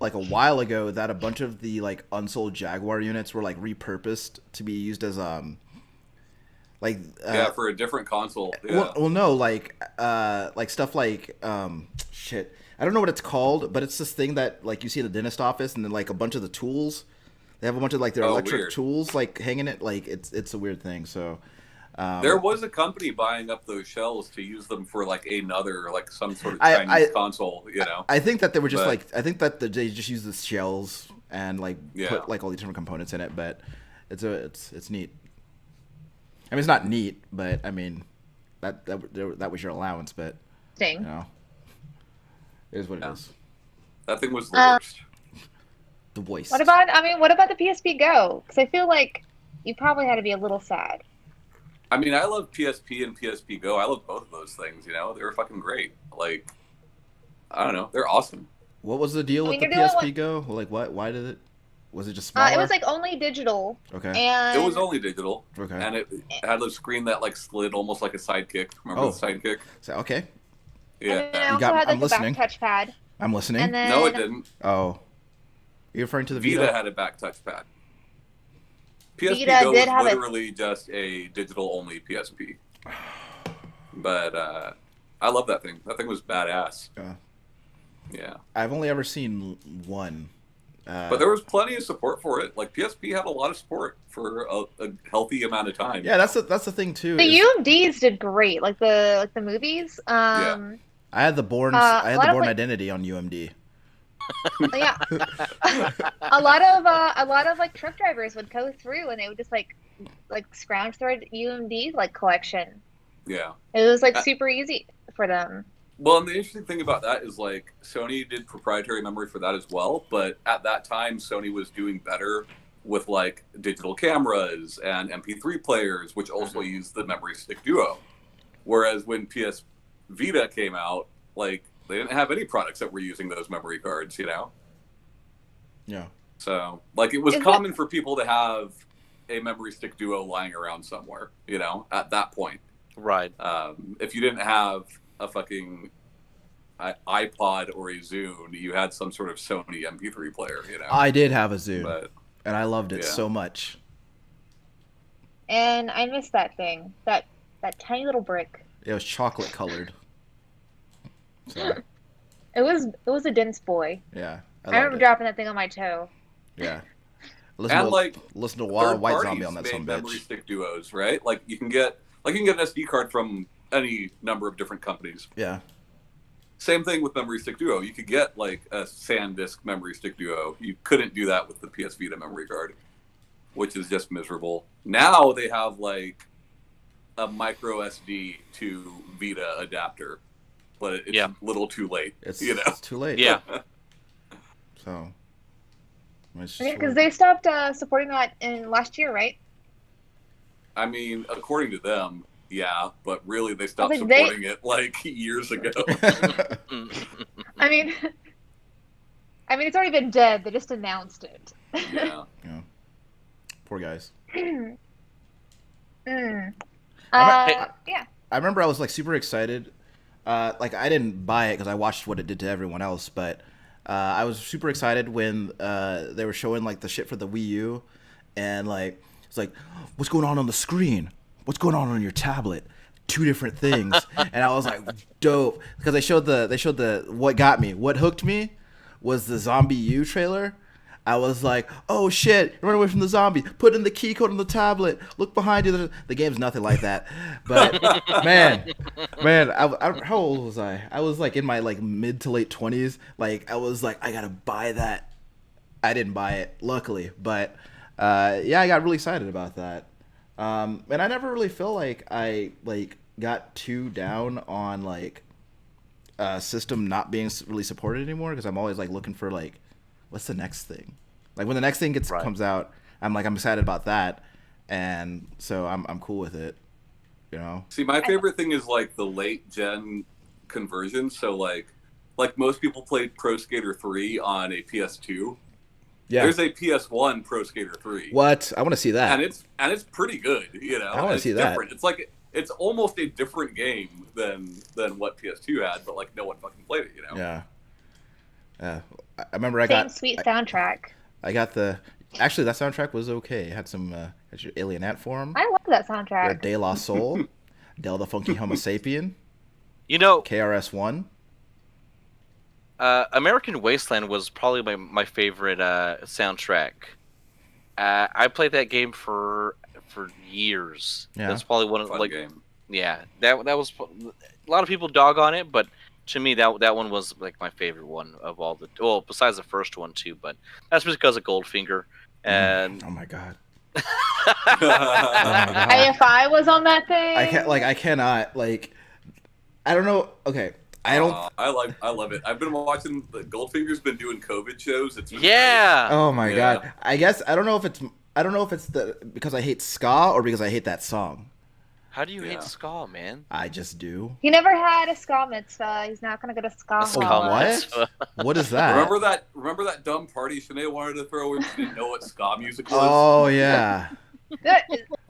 a while ago that a bunch of the unsold Jaguar units were repurposed to be used as For a different console. Yeah. well no stuff shit. I don't know what it's called, but it's this thing that you see in the dentist office, and then a bunch of the tools. They have a bunch of their electric weird. tools hanging it. It's a weird thing. So There was a company buying up those shells to use them for another some sort of I- Chinese console. I think that they were just But- I think that they just use the shells and Yeah. put all these different components in it. But it's neat. I mean, it's not neat, but I mean that was your allowance. But Thing. it is what it Yeah. is. That thing was the Uh, worst. The voice. What about the PSP Go? Because I feel like you probably had to be a little sad. I mean, I love PSP and PSP Go. I love both of those things. They were fucking great. I don't know, they're awesome. What was the deal I with mean, the you're doing PSP Go? What? Why did it? Was it just smaller? It was only digital, Okay. and It was only digital, Okay. and it had a screen that slid almost like a Sidekick. Remember Oh. the Sidekick? So, okay. and then it Yeah. also got- had I'm a listening. back touchpad. I'm listening. And then No, it didn't. Oh. You're referring to the Vita Vita? had a back touchpad. PSP Vita Go did was have a- literally just a digital-only PSP. But I love that thing. That thing was badass. Yeah. Yeah. I've only ever seen one. But there was plenty of support for it. PSP had a lot of support for a healthy amount of time. Yeah, that's the thing too. the is UMDs did great, the movies. I had the Born a lot of, Identity on UMD. Yeah, a lot of truck drivers would go through and they would just scrounge their UMD collection. Yeah. It was super easy for them. Well, and the interesting thing about that is Sony did proprietary memory for that as well, but at that time Sony was doing better with digital cameras and MP3 players, which also used the Memory Stick Duo. Whereas when PS Vita came out, they didn't have any products that were using those memory cards, Yeah. So it was Is common for people to have a Memory Stick Duo lying around somewhere, at that point. Right. If you didn't have a fucking iPod or a Zune, you had some sort of Sony MP3 player, I did have a Zune, But and I loved it yeah. so much. And I miss that thing, that tiny little brick. It was chocolate colored. So, It was a dense boy. yeah. I remember dropping that thing on my toe. Yeah. And, Listen to Wild third White parties Zombie on that made some memory bitch. stick duos, right? You can get an SD card from any number of different companies. Yeah. Same thing with Memory Stick Duo. You could get a SanDisk Memory Stick Duo. You couldn't do that with the PS Vita memory card, which is just miserable. Now they have a micro SD to Vita adapter, but it's Yeah. a little too late. It's It's too late. Yeah. So. It's just Because weird. they stopped supporting that in last year, right? I mean, according to them, yeah, but really they stopped think they- supporting it like years ago. I mean, it's already been dead. They just announced it. Yeah. Poor guys. Mm. I Yeah. I remember I was like super excited. Like I didn't buy it because I watched what it did to everyone else, but I was super excited when they were showing like the shit for the Wii U, and like it's like, what's going on the screen? What's going on your tablet? Two different things, and I was like, dope, because they showed the what hooked me was the Zombie U trailer. I was like, oh shit, run away from the zombie, put in the key code on the tablet, look behind you. The game's nothing like that. But man, how old was I? I was like in my like mid to late 20s. Like I was like, I gotta buy that. I didn't buy it, luckily, but yeah, I got really excited about that. And I never really feel like I like got too down on like system not being really supported anymore, because I'm always like looking for like, what's the next thing? Like when the next thing comes out, I'm excited about that, and so I'm cool with it, you know. See, my favorite thing is like the late gen conversion. So like most people played Pro Skater 3 on a PS2. Yeah. There's a PS1 Pro Skater 3. What? I want to see that. And it's pretty good, you know. I wanna It's see that. different. It's like it's almost a different game than what PS2 had, but like no one fucking played it, you know. Yeah. Yeah. I remember Same sweet soundtrack. I got the. Actually, that soundtrack was okay. It had some had your Alien Ant Form, I love that soundtrack. De La Soul, Del the Funky Homo Sapien, You know, KRS-One. American Wasteland was probably my favorite soundtrack. I played that game for years. Yeah. That's probably one of Fun like game. yeah, that was a lot of people dog on it, but to me that one was like my favorite one of all the, well, besides the first one too, but that's because of Goldfinger. And Oh my god. AFI was on that thing. I cannot like. I don't know. Okay, I don't. I love it. I've been watching the Goldfinger's been doing COVID shows. It's been yeah. Oh my Yeah. god. I guess I don't know if it's the because I hate ska or because I hate that song. How do you Yeah. hate ska, man? I just do. He never had a ska mitzvah. He's not gonna go to ska. Ska hall. what? mitzvah. What is that? Remember that dumb party Shanae wanted to throw in? She didn't know what ska music was. Oh yeah. That-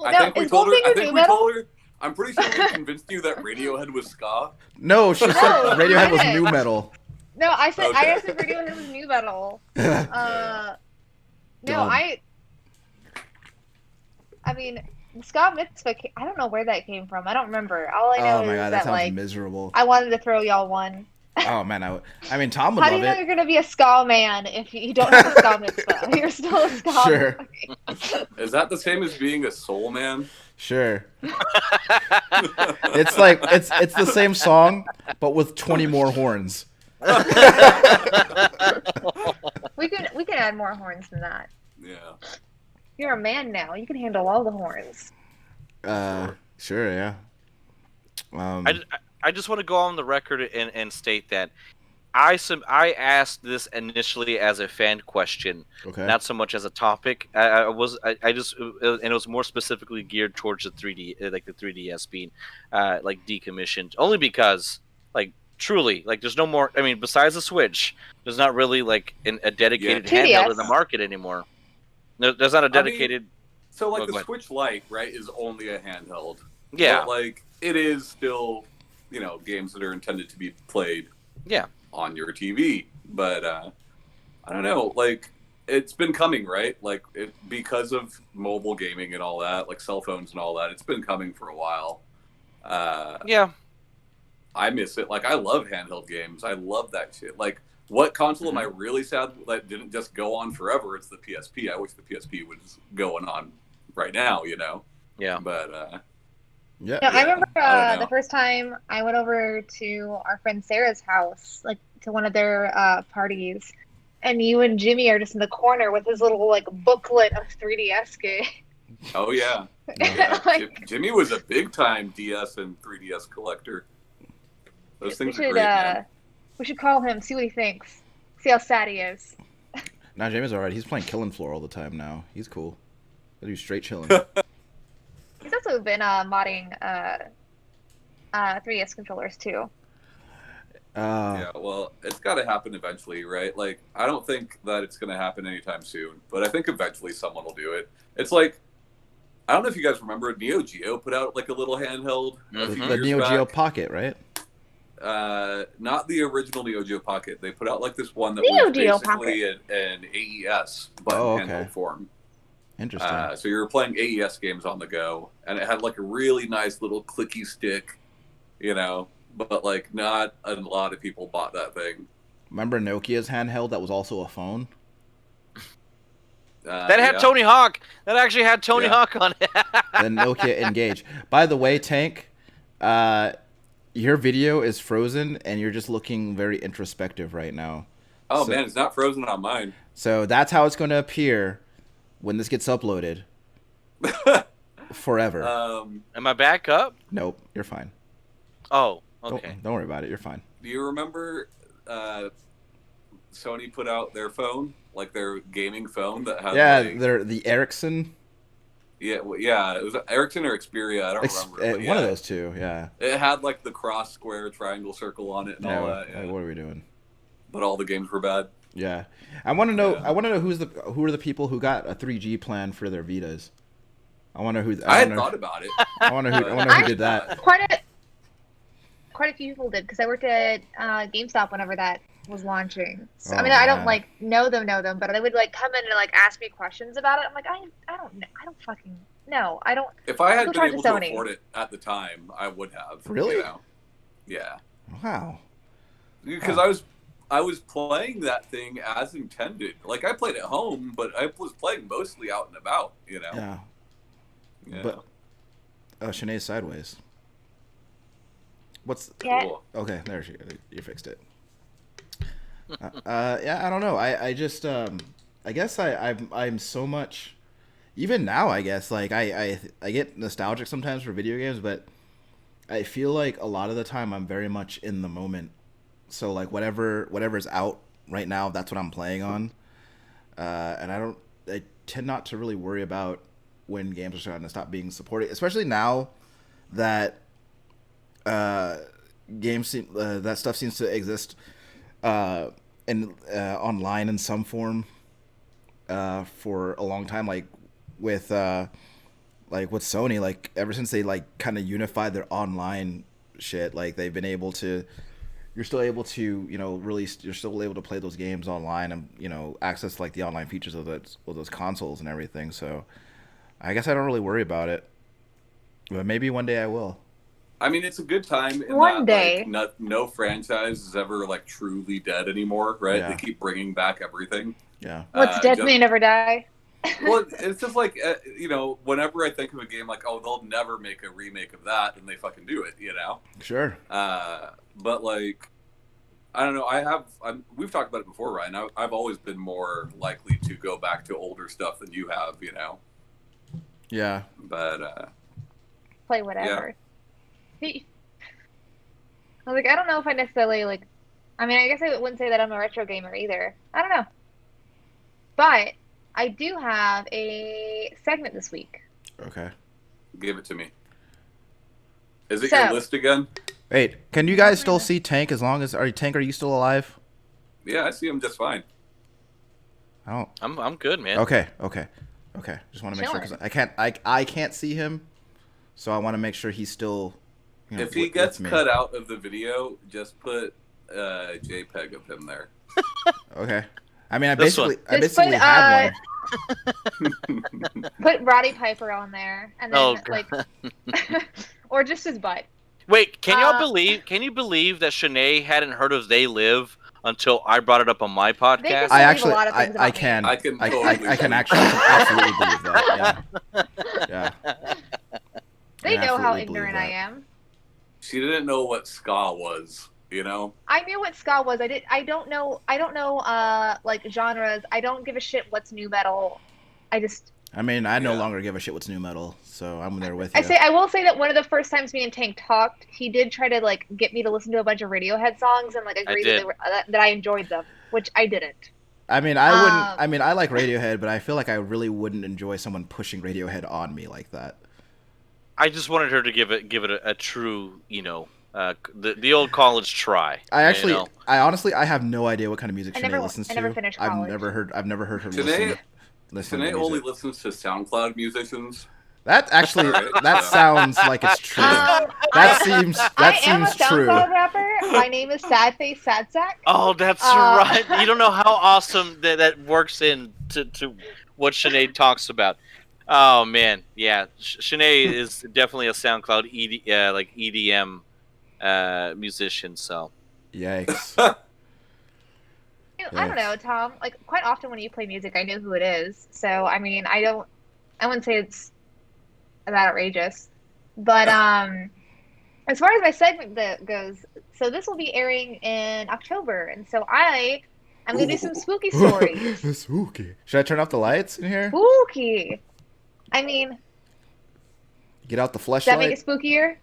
I no, think we is told her. I Goldfinger think new we metal? told her. I'm pretty sure we convinced you that Radiohead was ska. No, she said No, Radiohead was Radiohead. new metal. No, I said Okay. I said Radiohead was new metal. No, Dumb. I mean, the ska mitzvah. I don't know where that came from. I don't remember. All I know Oh my is god, that that sounds like miserable. I wanted to throw y'all one. Oh man, I mean Tom would How do love you know it. you're gonna be a ska man if you don't have a ska mitzvah? You're still a ska. Sure. Is that the same as being a soul man? Sure. It's like it's the same song but with 20 more horns. We can add more horns than that. Yeah. You're a man now. You can handle all the horns. Sure, yeah. I just want to go on the record and state that I asked this initially as a fan question, Okay. not so much as a topic. I just and it was more specifically geared towards the 3D, like the 3DS being like decommissioned, only because like truly like there's no more. I mean, besides the Switch, there's not really like a dedicated Yeah. handheld 2DS. in the market anymore. There's not a mean, dedicated. So like Oh, go the ahead. Switch Lite, right, is only a handheld. Yeah, But, like it is still, you know, games that are intended to be played yeah. on your TV. But I don't know, like it's been coming, right? Like it because of mobile gaming and all that, like cell phones and all that. It's been coming for a while. Yeah. I miss it. Like I love handheld games. I love that shit. Like what console am I really sad that didn't just go on forever? It's the PSP. I wish the PSP was going on right now, you know. Yeah. But Yeah. No, I remember I don't know. the first time I went over to our friend Sarah's house, like to one of their parties, and you and Jimmy are just in the corner with his little like booklet of 3DS game. oh yeah, Yeah. Like, Jimmy was a big time DS and 3DS collector. Those We things are should great, man. we should call him, see what he thinks, see how sad he is. Nah, Jamie's alright. He's playing Killing Floor all the time now. He's cool. That dude's straight chilling. He's also been modding 3DS controllers too. Yeah, well, it's got to happen eventually, right? Like, I don't think that it's going to happen anytime soon, but I think eventually someone will do it. It's like, I don't know if you guys remember, Neo Geo put out like a little handheld a few The years Neo Geo back. Pocket, right? Not the original Neo Geo Pocket. They put out like this one that Neo was Geo basically an AES, but Oh, in okay. handheld form. Interesting. So you were playing AES games on the go, and it had like a really nice little clicky stick, you know, but like not a lot of people bought that thing. Remember Nokia's handheld that was also a phone? That had Yeah. Tony Hawk. That actually had Tony Yeah. Hawk on it. The Nokia Engage. By the way, Tank, your video is frozen and you're just looking very introspective right now. Oh So- man, it's not frozen on mine. So that's how it's going to appear when this gets uploaded forever. Am I back up? Nope, you're fine. Oh, okay. Don't worry about it. You're fine. Do you remember Sony put out their phone, like their gaming phone that had Yeah, like, they're the Ericsson. yeah, it was Ericsson or Xperia, I don't remember. But One yeah, of those two. Yeah. It had like the cross, square, triangle, circle on it and all that. Like, Yeah. what are we doing? But all the games were bad. Yeah. I want to know. Yeah. I want to know who are the people who got a 3G plan for their Vitas. I wonder who. I had wonder- thought about it. I wonder who. I wonder who did that. Quite a few people did because I worked at GameStop whenever that was launching. So, I mean, Oh, I don't man. like know them, but they would like come in and like ask me questions about it. I'm like, I don't know. I don't fucking know. I don't. If I had Go been talk to able to Sony. afford it at the time, I would have. Really? You know? Yeah. Wow. Because I was playing that thing as intended. Like I played at home, but I was playing mostly out and about. You know. Yeah. Yeah. But Shanae's sideways. What's Yeah. Cool. okay? There you fixed it. Yeah, I don't know. I just I guess I'm so much. Even now, I guess like I get nostalgic sometimes for video games, but I feel like a lot of the time I'm very much in the moment. So like whatever's out right now, that's what I'm playing on. And I tend not to really worry about when games are starting to stop being supported, especially now that that stuff seems to exist online in some form for a long time. Like with Sony, like ever since they like kind of unified their online shit, like they've been able to. You're still able to, you're still able to play those games online and, access like the online features of those consoles and everything. So I guess I don't really worry about it, but maybe one day I will. I mean, it's a good time. In One that, day. like, no franchise is ever like truly dead anymore, right? Yeah. They keep bringing back everything. Yeah. What's dead just- may never die. Well, it's just like whenever I think of a game, like, oh, they'll never make a remake of that, and they fucking do it, Sure. But like, I don't know. We've talked about it before, Ryan. I've always been more likely to go back to older stuff than you have, Yeah. But Play whatever. I was like, I don't know if I necessarily like. I mean, I guess I wouldn't say that I'm a retro gamer either. I don't know. But I do have a segment this week. Okay. give it to me. Is it So- your list again? Wait, can you guys still see Tank as long as are you still alive? Yeah, I see him just fine. I don't. I'm good, man. Okay. Just want to make sure Chilling. because I can't see him, so I want to make sure he's still. If he with gets me. cut out of the video, just put a JPEG of him there. Okay. I mean, I This basically Just put, had one. Put Roddy Piper on there, and then Oh, like, or just his butt. Wait, can Uh, you believe that Shanae hadn't heard of They Live until I brought it up on my podcast? can- I believe a actually lot of things I about me. can I can I totally can believe actually absolutely believe that. Yeah. They I know how absolutely believe ignorant I that. am. She didn't know what ska was, you know? I knew what ska was. I don't know like genres. I don't give a shit what's new metal. I just I mean, I no Yeah. longer give a shit what's new metal, so I'm there with I you. say I will say that one of the first times me and Tank talked, he did try to like get me to listen to a bunch of Radiohead songs and like agree that did. they were that I enjoyed them, which I didn't. I mean, I wouldn't. Um, I mean, I like Radiohead, but I feel like I really wouldn't enjoy someone pushing Radiohead on me like that. I just wanted her to give it a true, the old college try. I actually, you know? I honestly, I have no idea what kind of music I Sinead never- listens I to. never finished I've college. never heard her Sinead- listen Sinead to only music. listens to SoundCloud musicians. That actually, Right. that sounds like it's true. I That am a seems true. SoundCloud rapper. My name is Sadface Sadsack. Oh, that's right. You don't know how awesome that works in to what Sinead talks about. Oh man, yeah, Sinead is definitely a SoundCloud EDM musician. So Yikes. I don't know, Tom. Like quite often when you play music, I know who it is. So I mean, I wouldn't say it's that outrageous. But as far as my segment goes, so this will be airing in October, and so I'm gonna do some spooky stories. Spooky. Should I turn off the lights in here? Spooky. I mean, Get out the does that make fleshlight. it spookier?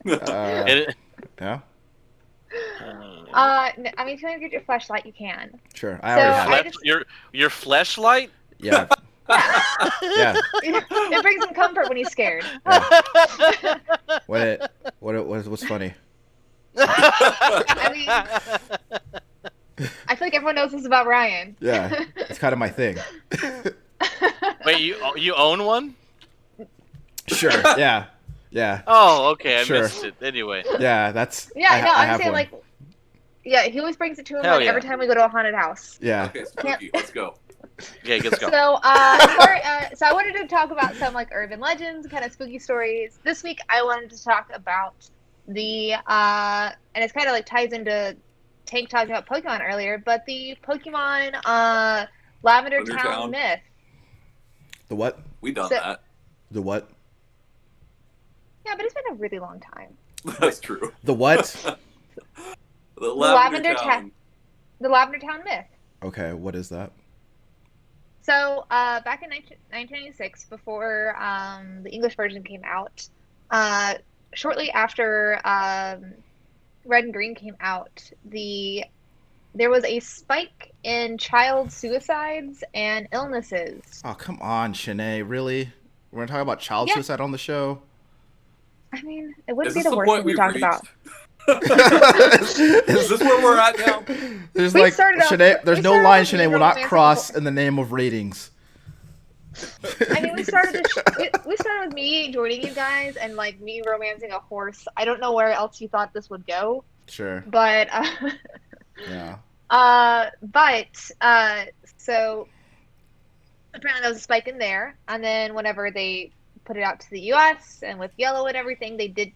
it, Yeah, I mean, if you want to get your flashlight, you can. sure. I So, already have I it. just- your fleshlight. Yeah, yeah. It brings some comfort when he's scared. What's funny? I mean, I feel like everyone knows this about Ryan. Yeah, it's kind of my thing. Wait, you own one? Sure. Yeah. Yeah. Oh, okay, I Sure. missed it. Anyway, Yeah. That's. Yeah, I no, I'm have saying one. like, yeah, he always brings it to him Hell like every yeah. time we go to a haunted house. Yeah. Okay, spooky. Let's go. okay, let's go. So, so I wanted to talk about some like urban legends, kind of spooky stories. This week, I wanted to talk about the and it's kind of like ties into Tank talking about Pokemon earlier, but the Pokemon Lavender Lavender Town Town. myth. The what? We done So- that. The what? Yeah, but it's been a really long time. That's true. The what? The Lavender Lavender Town. The Lavender Town myth. Okay. What is that? So, back in 1996, before the English version came out, shortly after Red and Green came out, there was a spike in child suicides and illnesses. Oh, come on, Shanae. Really? We're gonna talk about child Yeah. suicide on the show? I mean, it wouldn't Is be this the the worst point thing we we've talked reached? about. Is this where we're at now? There's We like started off- Shanae. There's we no started line off Shanae being will not romantic cross people. in the name of ratings. I mean, we started with me joining you guys and like me romancing a horse. I don't know where else you thought this would go, Sure. but Yeah. so apparently there was a spike in there, and then whenever they put it out to the U.S. and with Yellow and everything, they did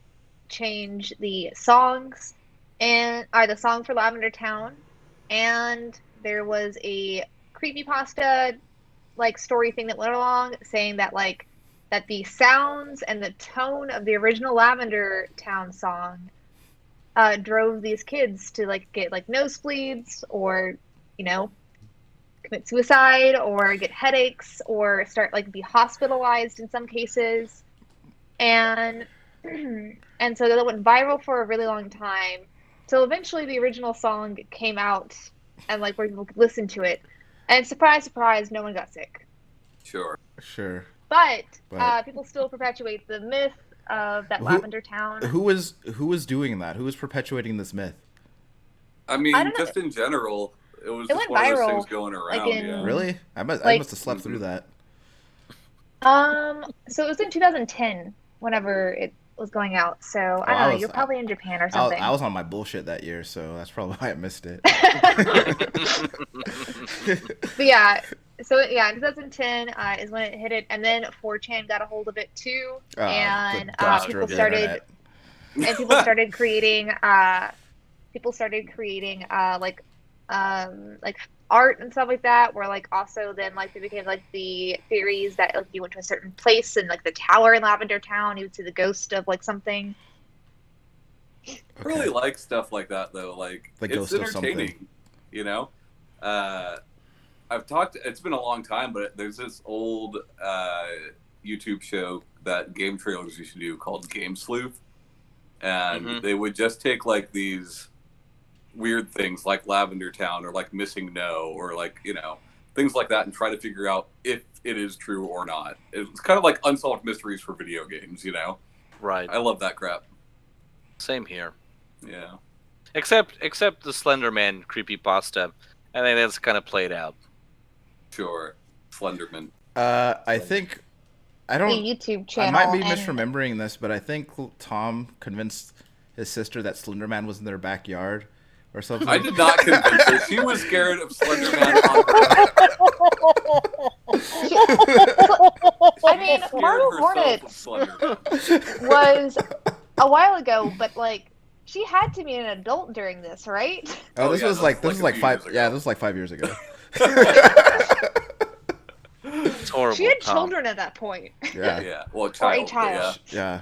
change the songs the song for Lavender Town, and there was a creepypasta like story thing that went along saying that like that the sounds and the tone of the original Lavender Town song drove these kids to like get like nosebleeds or commit suicide or get headaches or start like be hospitalized in some cases, and so that went viral for a really long time. So eventually the original song came out and like where people could listen to it, and surprise surprise, no one got sick. Sure. Sure. But But- people still perpetuate the myth of that Who- Lavender Town. Who was doing that? Who was perpetuating this myth? I mean, I don't know. just in general, it was It just went one of those viral, things going around. in- Yeah. Really? I must Like- have slept through that. So it was in 2010 whenever it was going out. So I Oh, don't I know. was- You're probably in Japan or I something. was on my bullshit that year, so that's probably why I missed it. But yeah, so yeah, in 2010 is when it hit it, and then 4chan got a hold of it too, and the dumpster people of the started internet. and people started creating like art and stuff like that, where like also then like they became like the theories that like you went to a certain place and like the tower in Lavender Town, you would see the ghost of like something. I really like stuff like that though. Like The it's ghost of something. entertaining, you know. I I've talked. It's been a long time, but there's this old YouTube show that game trailers used to do called Game Sleuth, and they would just take like these weird things like Lavender Town or like Missing No or like things like that and try to figure out if it is true or not. It's kind of like unsolved mysteries for video games, Right. I love that crap. Same here. Yeah. Except the Slenderman creepypasta. I think that's kind of played out. Sure. Slenderman. I think I The don't. YouTube I channel. might be and- misremembering this, but I think Tom convinced his sister that Slenderman was in their backyard or something. I did not convince her. She was scared of Slenderman on I mean, Marble Hornets was a while ago, but like she had to be an adult during this, right? Oh, this yeah, was that like was this like was a like few 5. years Yeah, ago. this was like 5 years ago. It's horrible. She had Tom. children at that point. Yeah. Yeah. Well, Or a child. child. Yeah.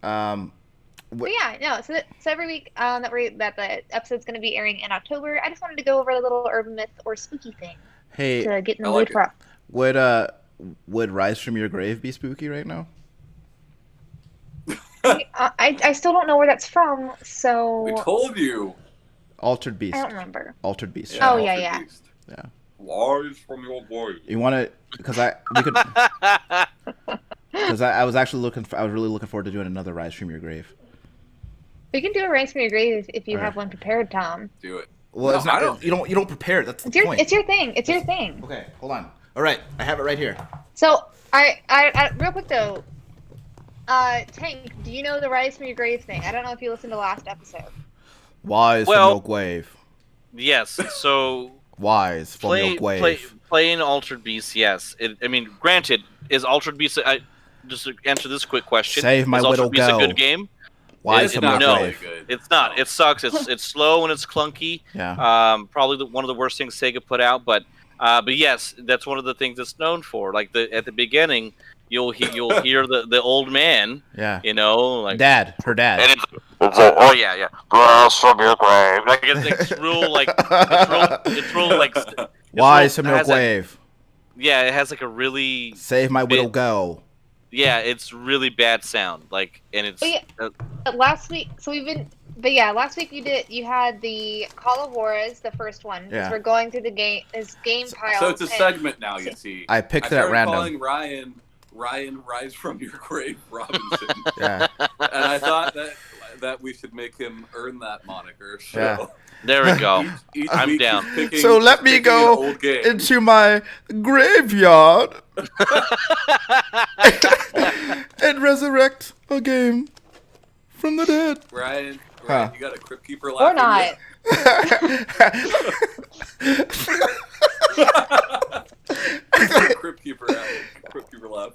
But yeah, no. So every week that the episode's going to be airing in October, I just wanted to go over a little urban myth or spooky thing Hey, to get in the I mood like it. for. would Rise from Your Grave be spooky right now? I still don't know where that's from, We so told you. Altered Beast. I don't remember. Altered Beast. Oh, yeah, Altered yeah. Beast. Yeah. Lies from your voice. You want to? Because we could. Because I was actually I was really looking forward to doing another Rise from Your Grave. We can do a Rise from Your Grave if you Alright. have one prepared, Tom. Do it. Well, No, it's not, I don't- you don't prepare. That's the It's your point. it's your thing. It's your thing. Okay, hold on. All right, I have it right here. So I real quick though, Tank, do you know the Rise from Your Grave thing? I don't know if you listened to last episode. Wise Well- from your grave. Yes. So Wise from your grave. playing Altered Beast. Yes. I mean, granted, is Altered Beast? Just to answer this quick question. Save my is widow Altered Beast go. a good game? Wise It's from your not no. grave. good. It's not. It sucks. It's slow and it's clunky. Yeah. Probably one of the worst things Sega put out. But yes, that's one of the things it's known for. Like at the beginning, you'll hear the old man. Yeah. Like Her dad. And it's like, oh yeah, Rise from your grave. Like it's real like it's real like Wise from it your has a- grave. yeah, it has like a really Save my widow bit- go. yeah, it's really bad sound. Like and it's Oh, yeah. Last week, last week you had the Call of Juarez, the first one. Yeah. Because we're going through game pile. So it's a segment now, you see. I picked it at started random. calling Ryan Rise from Your Grave Robinson. Yeah. And I thought that we should make him earn that moniker. So Yeah. there we go. each I'm week down. he's picking- So let me picking go an old game. into my graveyard and resurrect a game from the dead. Ryan, Huh. you got a Crypt Keeper Or laughing not. yet? Crypt Keeper laugh.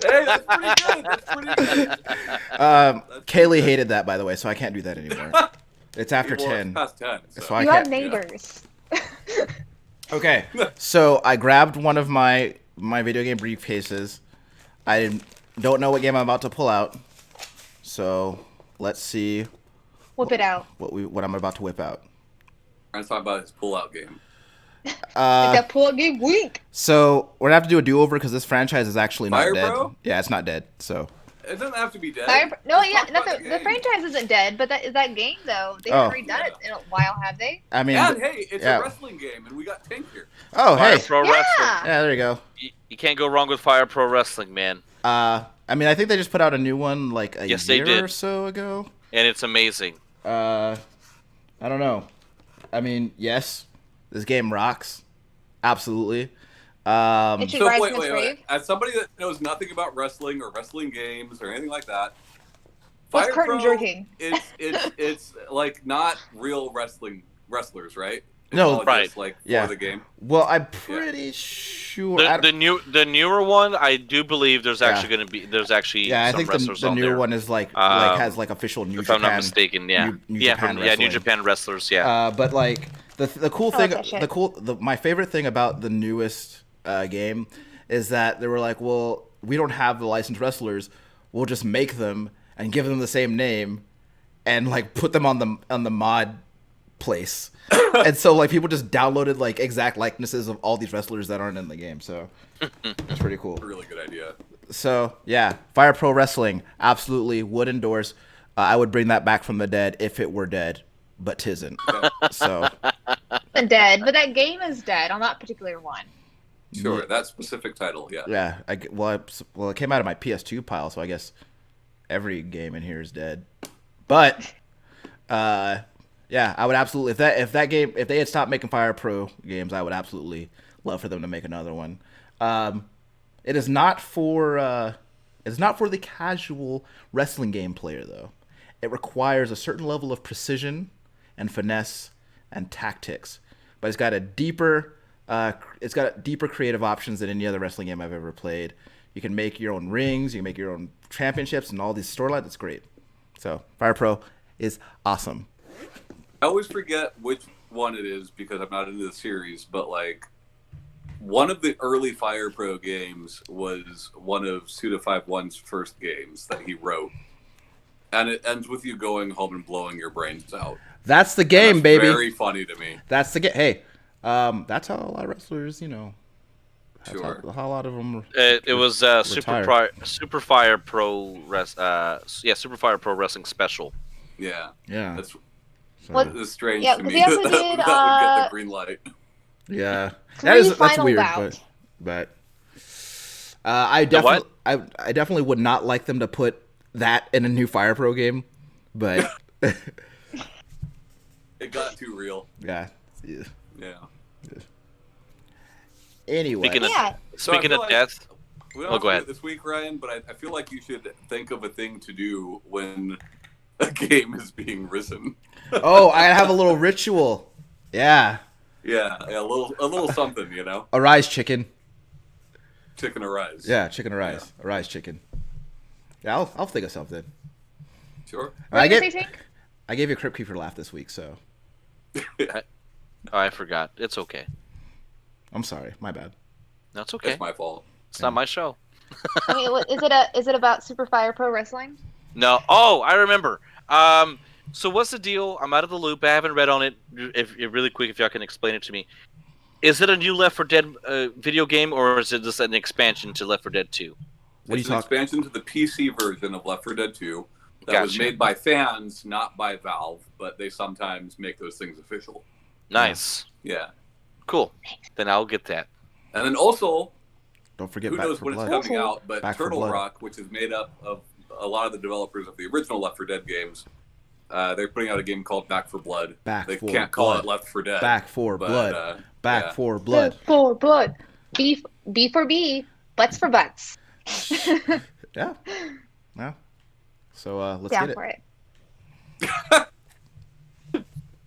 Hey, that's pretty good. That's pretty good. Kaylee hated that, by the way, so I can't do that anymore. It's after Well, 10. It's past 10. So So. I You can't. have neighbors. Okay, so I grabbed one of my video game briefcases. I don't know what game I'm about to pull out, so let's see Whip it out. what I'm about to whip out. We're going to talk about his pull-out game. Like that pull-up game week. So we're gonna have to do a do-over because this franchise is actually not Fire dead. Pro? Yeah, it's not dead. So It doesn't have to be dead. No, Let's yeah, talk not about the game. franchise isn't dead, but that game though. They Oh. haven't redone it in a while, have they? I mean, And hey, it's yeah. a wrestling game, and we got Tank here. oh Fire hey, Pro Wrestling. Yeah. yeah, there you go. You can't go wrong with Fire Pro Wrestling, man. I mean, I think they just put out a new one like a Yes, they year did. or so ago. And it's amazing. I don't know. I mean, yes, this game rocks, absolutely. It should So rise wait, from its wait. grave. As somebody that knows nothing about wrestling or wrestling games or anything like that, What's Fire curtain Pro, jerking? It's like not real wrestlers, right? It's No, all right. just, like Yeah. for the game. Well, I'm pretty sure. I don't- The newer one, I do believe there's Yeah. actually going to be I I some think wrestlers the on newer there. one is like Um, has like official New if Japan. I'm not mistaken, yeah, New yeah, Japan New wrestling. Japan wrestlers, yeah. But like the cool I thing, like that shit. my favorite thing about the newest game is that they were like, well, we don't have the licensed wrestlers, we'll just make them and give them the same name, and like put them on the mod place. And so like people just downloaded like exact likenesses of all these wrestlers that aren't in the game. So that's pretty cool. Really good idea. So yeah, Fire Pro Wrestling absolutely would endorse. I would bring that back from the dead if it were dead, but tisn't. So Dead, but that game is dead on that particular one. Sure, that specific title, yeah. yeah, well, it came out of my PS2 pile, so I guess every game in here is dead. But yeah, I would absolutely if they had stopped making Fire Pro games, I would absolutely love for them to make another one. It is not for the casual wrestling game player though. It requires a certain level of precision and finesse and tactics, but it's got deeper creative options than any other wrestling game I've ever played. You can make your own rings, you can make your own championships, and all these storylines. It's great. So Fire Pro is awesome. I always forget which one it is because I'm not into the series, but like one of the early Fire Pro games was one of Suda51's first games that he wrote. And it ends with you going home and blowing your brains out. That's the game, that's baby. Very funny to me. That's the game. Hey, that's how a lot of wrestlers, that's Sure. how a lot of them. It was Super Fire Pro Super Fire Pro Wrestling Special. Yeah. Yeah. That's What- it's strange yeah, to 'cause me he also that did, would get the green light. Yeah. Three That's final weird, bout. but I definitely would not like them to put that in a new Fire Pro game, but It got too real. yeah. Yeah. Anyway, Speaking of, Yeah. So I speaking feel of like- death, We don't Oh, have go to do ahead. it this week, Ryan, but I feel like you should think of a thing to do when a game is being risen. oh, I have a little ritual. Yeah, Yeah, a little something, arise chicken. Chicken arise. Yeah, chicken arise, arise chicken. Yeah, I'll think of something. Sure. What I did you gave say, Tank? I gave you a Crypt Keeper laugh this week, so I forgot. It's okay. I'm sorry, my bad. That's okay. It's my fault. It's not my show. I mean, is it about Super Fire Pro Wrestling? No. Oh, I remember. So what's the deal? I'm out of the loop. I haven't read on it. If really quick, if y'all can explain it to me. Is it a new Left 4 Dead video game, or is it just an expansion to Left 4 Dead 2? What are It's you an talking? expansion to the PC version of Left 4 Dead 2 that was Gotcha. made by fans, not by Valve, but they sometimes make those things official. Nice. Yeah. Cool. Then I'll get that. And then also, Don't forget who Back knows for when Blood. it's coming out, but Back 4 Turtle Blood. Rock, which is made up of a lot of the developers of the original Left 4 Dead games, they're putting out a game called Back 4 Blood. Back They 4 can't call Blood. it Left 4 Dead. Back 4 but, Blood. Back yeah. 4 Blood. For blood. B for B. Butts for butts. Yeah. Yeah. So let's Down get it. for it.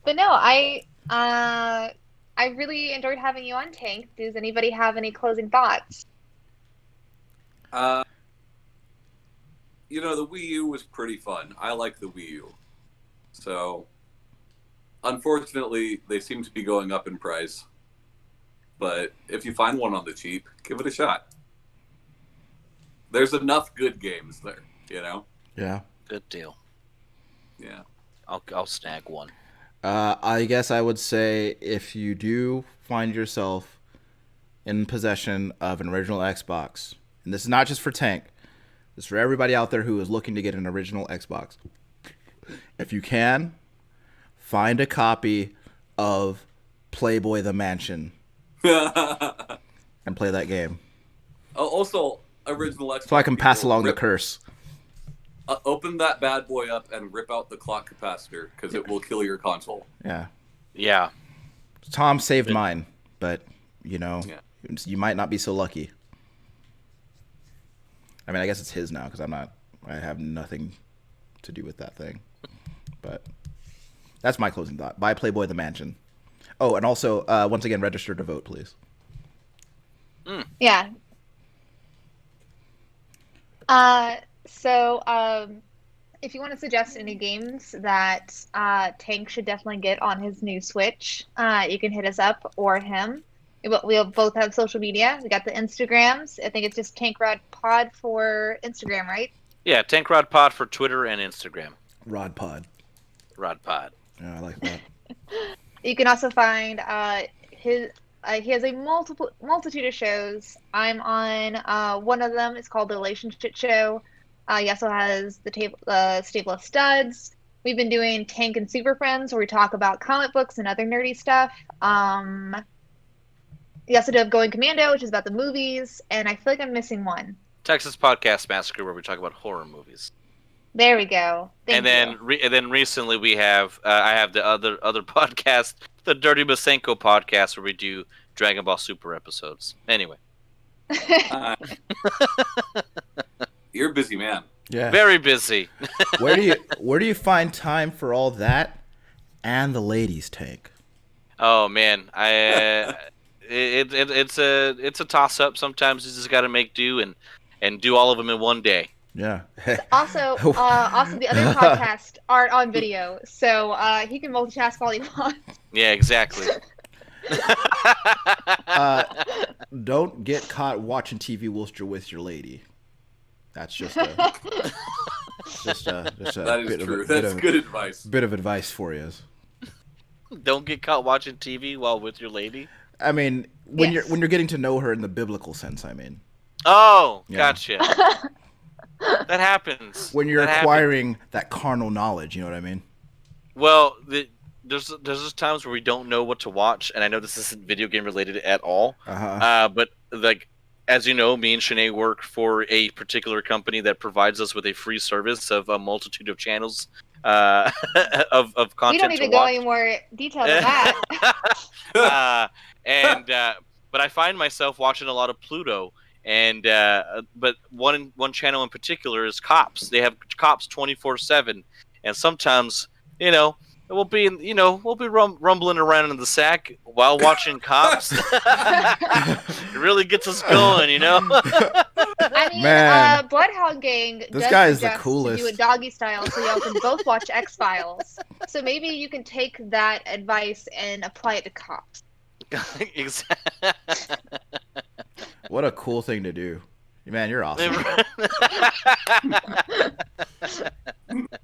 But no, I really enjoyed having you on, Tank. Does anybody have any closing thoughts? The Wii U was pretty fun. I like the Wii U. So, unfortunately, they seem to be going up in price. But if you find one on the cheap, give it a shot. There's enough good games there, Yeah. Good deal. Yeah. I'll snag one. I guess I would say if you do find yourself in possession of an original Xbox, and this is not just for Tank, this is for everybody out there who is looking to get an original Xbox. If you can, find a copy of Playboy the Mansion and play that game, Also, original Xbox. so I can pass people, along the curse. Open that bad boy up and rip out the clock capacitor because it will kill your console. Yeah. Yeah. Tom saved mine, but you Yeah. might not be so lucky. I mean, I guess it's his now because I have nothing to do with that thing. But that's my closing thought. Buy Playboy the Mansion. Oh, and also, once again, register to vote, please. Yeah. So, if you want to suggest any games that Tank should definitely get on his new Switch, you can hit us up or him. We'll both have social media. We got the Instagrams. I think it's just Tank Rod Pod for Instagram, right? Yeah, Tank Rod Pod for Twitter and Instagram. Rod Pod. Rod Pod. Yeah, I like that. You can also find his. He has a multitude of shows. I'm on one of them. It's called the Relationship Show. He also has the Stable of Studs. We've been doing Tank and Super Friends, where we talk about comic books and other nerdy stuff. We also have Going Commando, which is about the movies, and I feel like I'm missing one. Texas Podcast Massacre, where we talk about horror movies. There we go. Thank you. And then recently we have I have the other podcast, the Dirty Masenko podcast, where we do Dragon Ball Super episodes. Anyway, You're a busy man. Yeah. very busy. Where do you find time for all that and the ladies' Tank? Oh man, it's a toss up. Sometimes you just got to make do and do all of them in one day. Yeah. Also, the other podcasts aren't on video, so he can multitask all he wants. Yeah, exactly. Don't get caught watching TV whilst you're with your lady. That's just a That is true. That's good advice. bit of advice for you. Don't get caught watching TV while with your lady. I mean, when Yes. you're getting to know her in the biblical sense, I mean. Oh, Yeah. gotcha. That happens. When you're That happens. acquiring that carnal knowledge, you know what I mean? Well, there's just times where we don't know what to watch, and I know this isn't video game related at all. Uh-huh. But like, as you know, me and Shanae work for a particular company that provides us with a free service of a multitude of channels of content. We don't need to go any more detail than that. But I find myself watching a lot of Pluto, and but one channel in particular is Cops. They have Cops 24/7, and sometimes we'll be rumbling around in the sack while watching Cops. It really gets us going, I mean, Man. Bloodhound Gang This does guy is the suggest coolest. to do it doggy style, so y'all can both watch X-Files. So maybe you can take that advice and apply it to Cops. Exactly. What a cool thing to do. Man, you're awesome.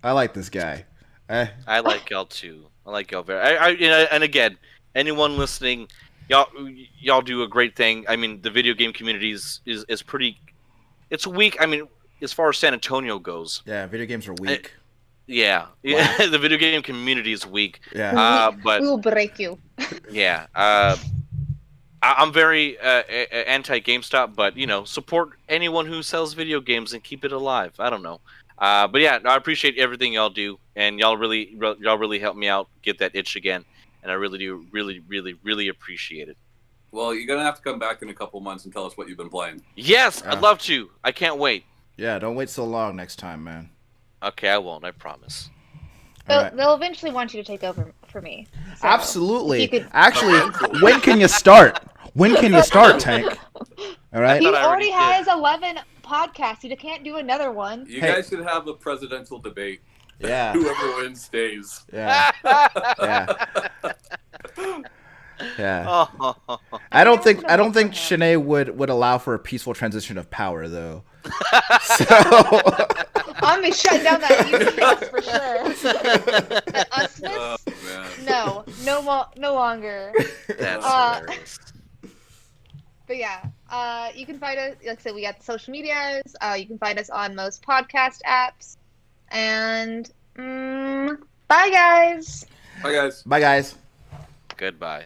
I like this guy. I like y'all too. I like y'all very. And again, anyone listening, y'all do a great thing. I mean, the video game community is pretty. It's weak. I mean, as far as San Antonio goes. Yeah, video games are weak. Yeah, Wow. the video game community is weak. Yeah. But we will break you. yeah, I'm very anti GameStop, but support anyone who sells video games and keep it alive. I don't know. But yeah, I appreciate everything y'all do, and y'all really help me out get that itch again, and I really do, really appreciate it. Well, you're gonna have to come back in a couple months and tell us what you've been playing. Yes, I'd love to. I can't wait. Yeah, don't wait so long next time, man. Okay, I won't. I promise. They'll eventually want you to take over for me. So Absolutely. if you could- Actually, when can you start? When can you start, Tank? All right. He thought I already already did. has 11 podcasts. You can't do another one. You Hey. guys should have a presidential debate. Yeah. Whoever wins stays. Yeah. Yeah. Yeah. Oh. I don't think Shanae would allow for a peaceful transition of power though. So I'm gonna be shutting down that UPS for sure. That Oh Usmas? man. No longer. That's hilarious. But yeah, you can find us. Like I said, we got the social medias. You can find us on most podcast apps. And bye, guys. Bye guys. bye guys. Goodbye.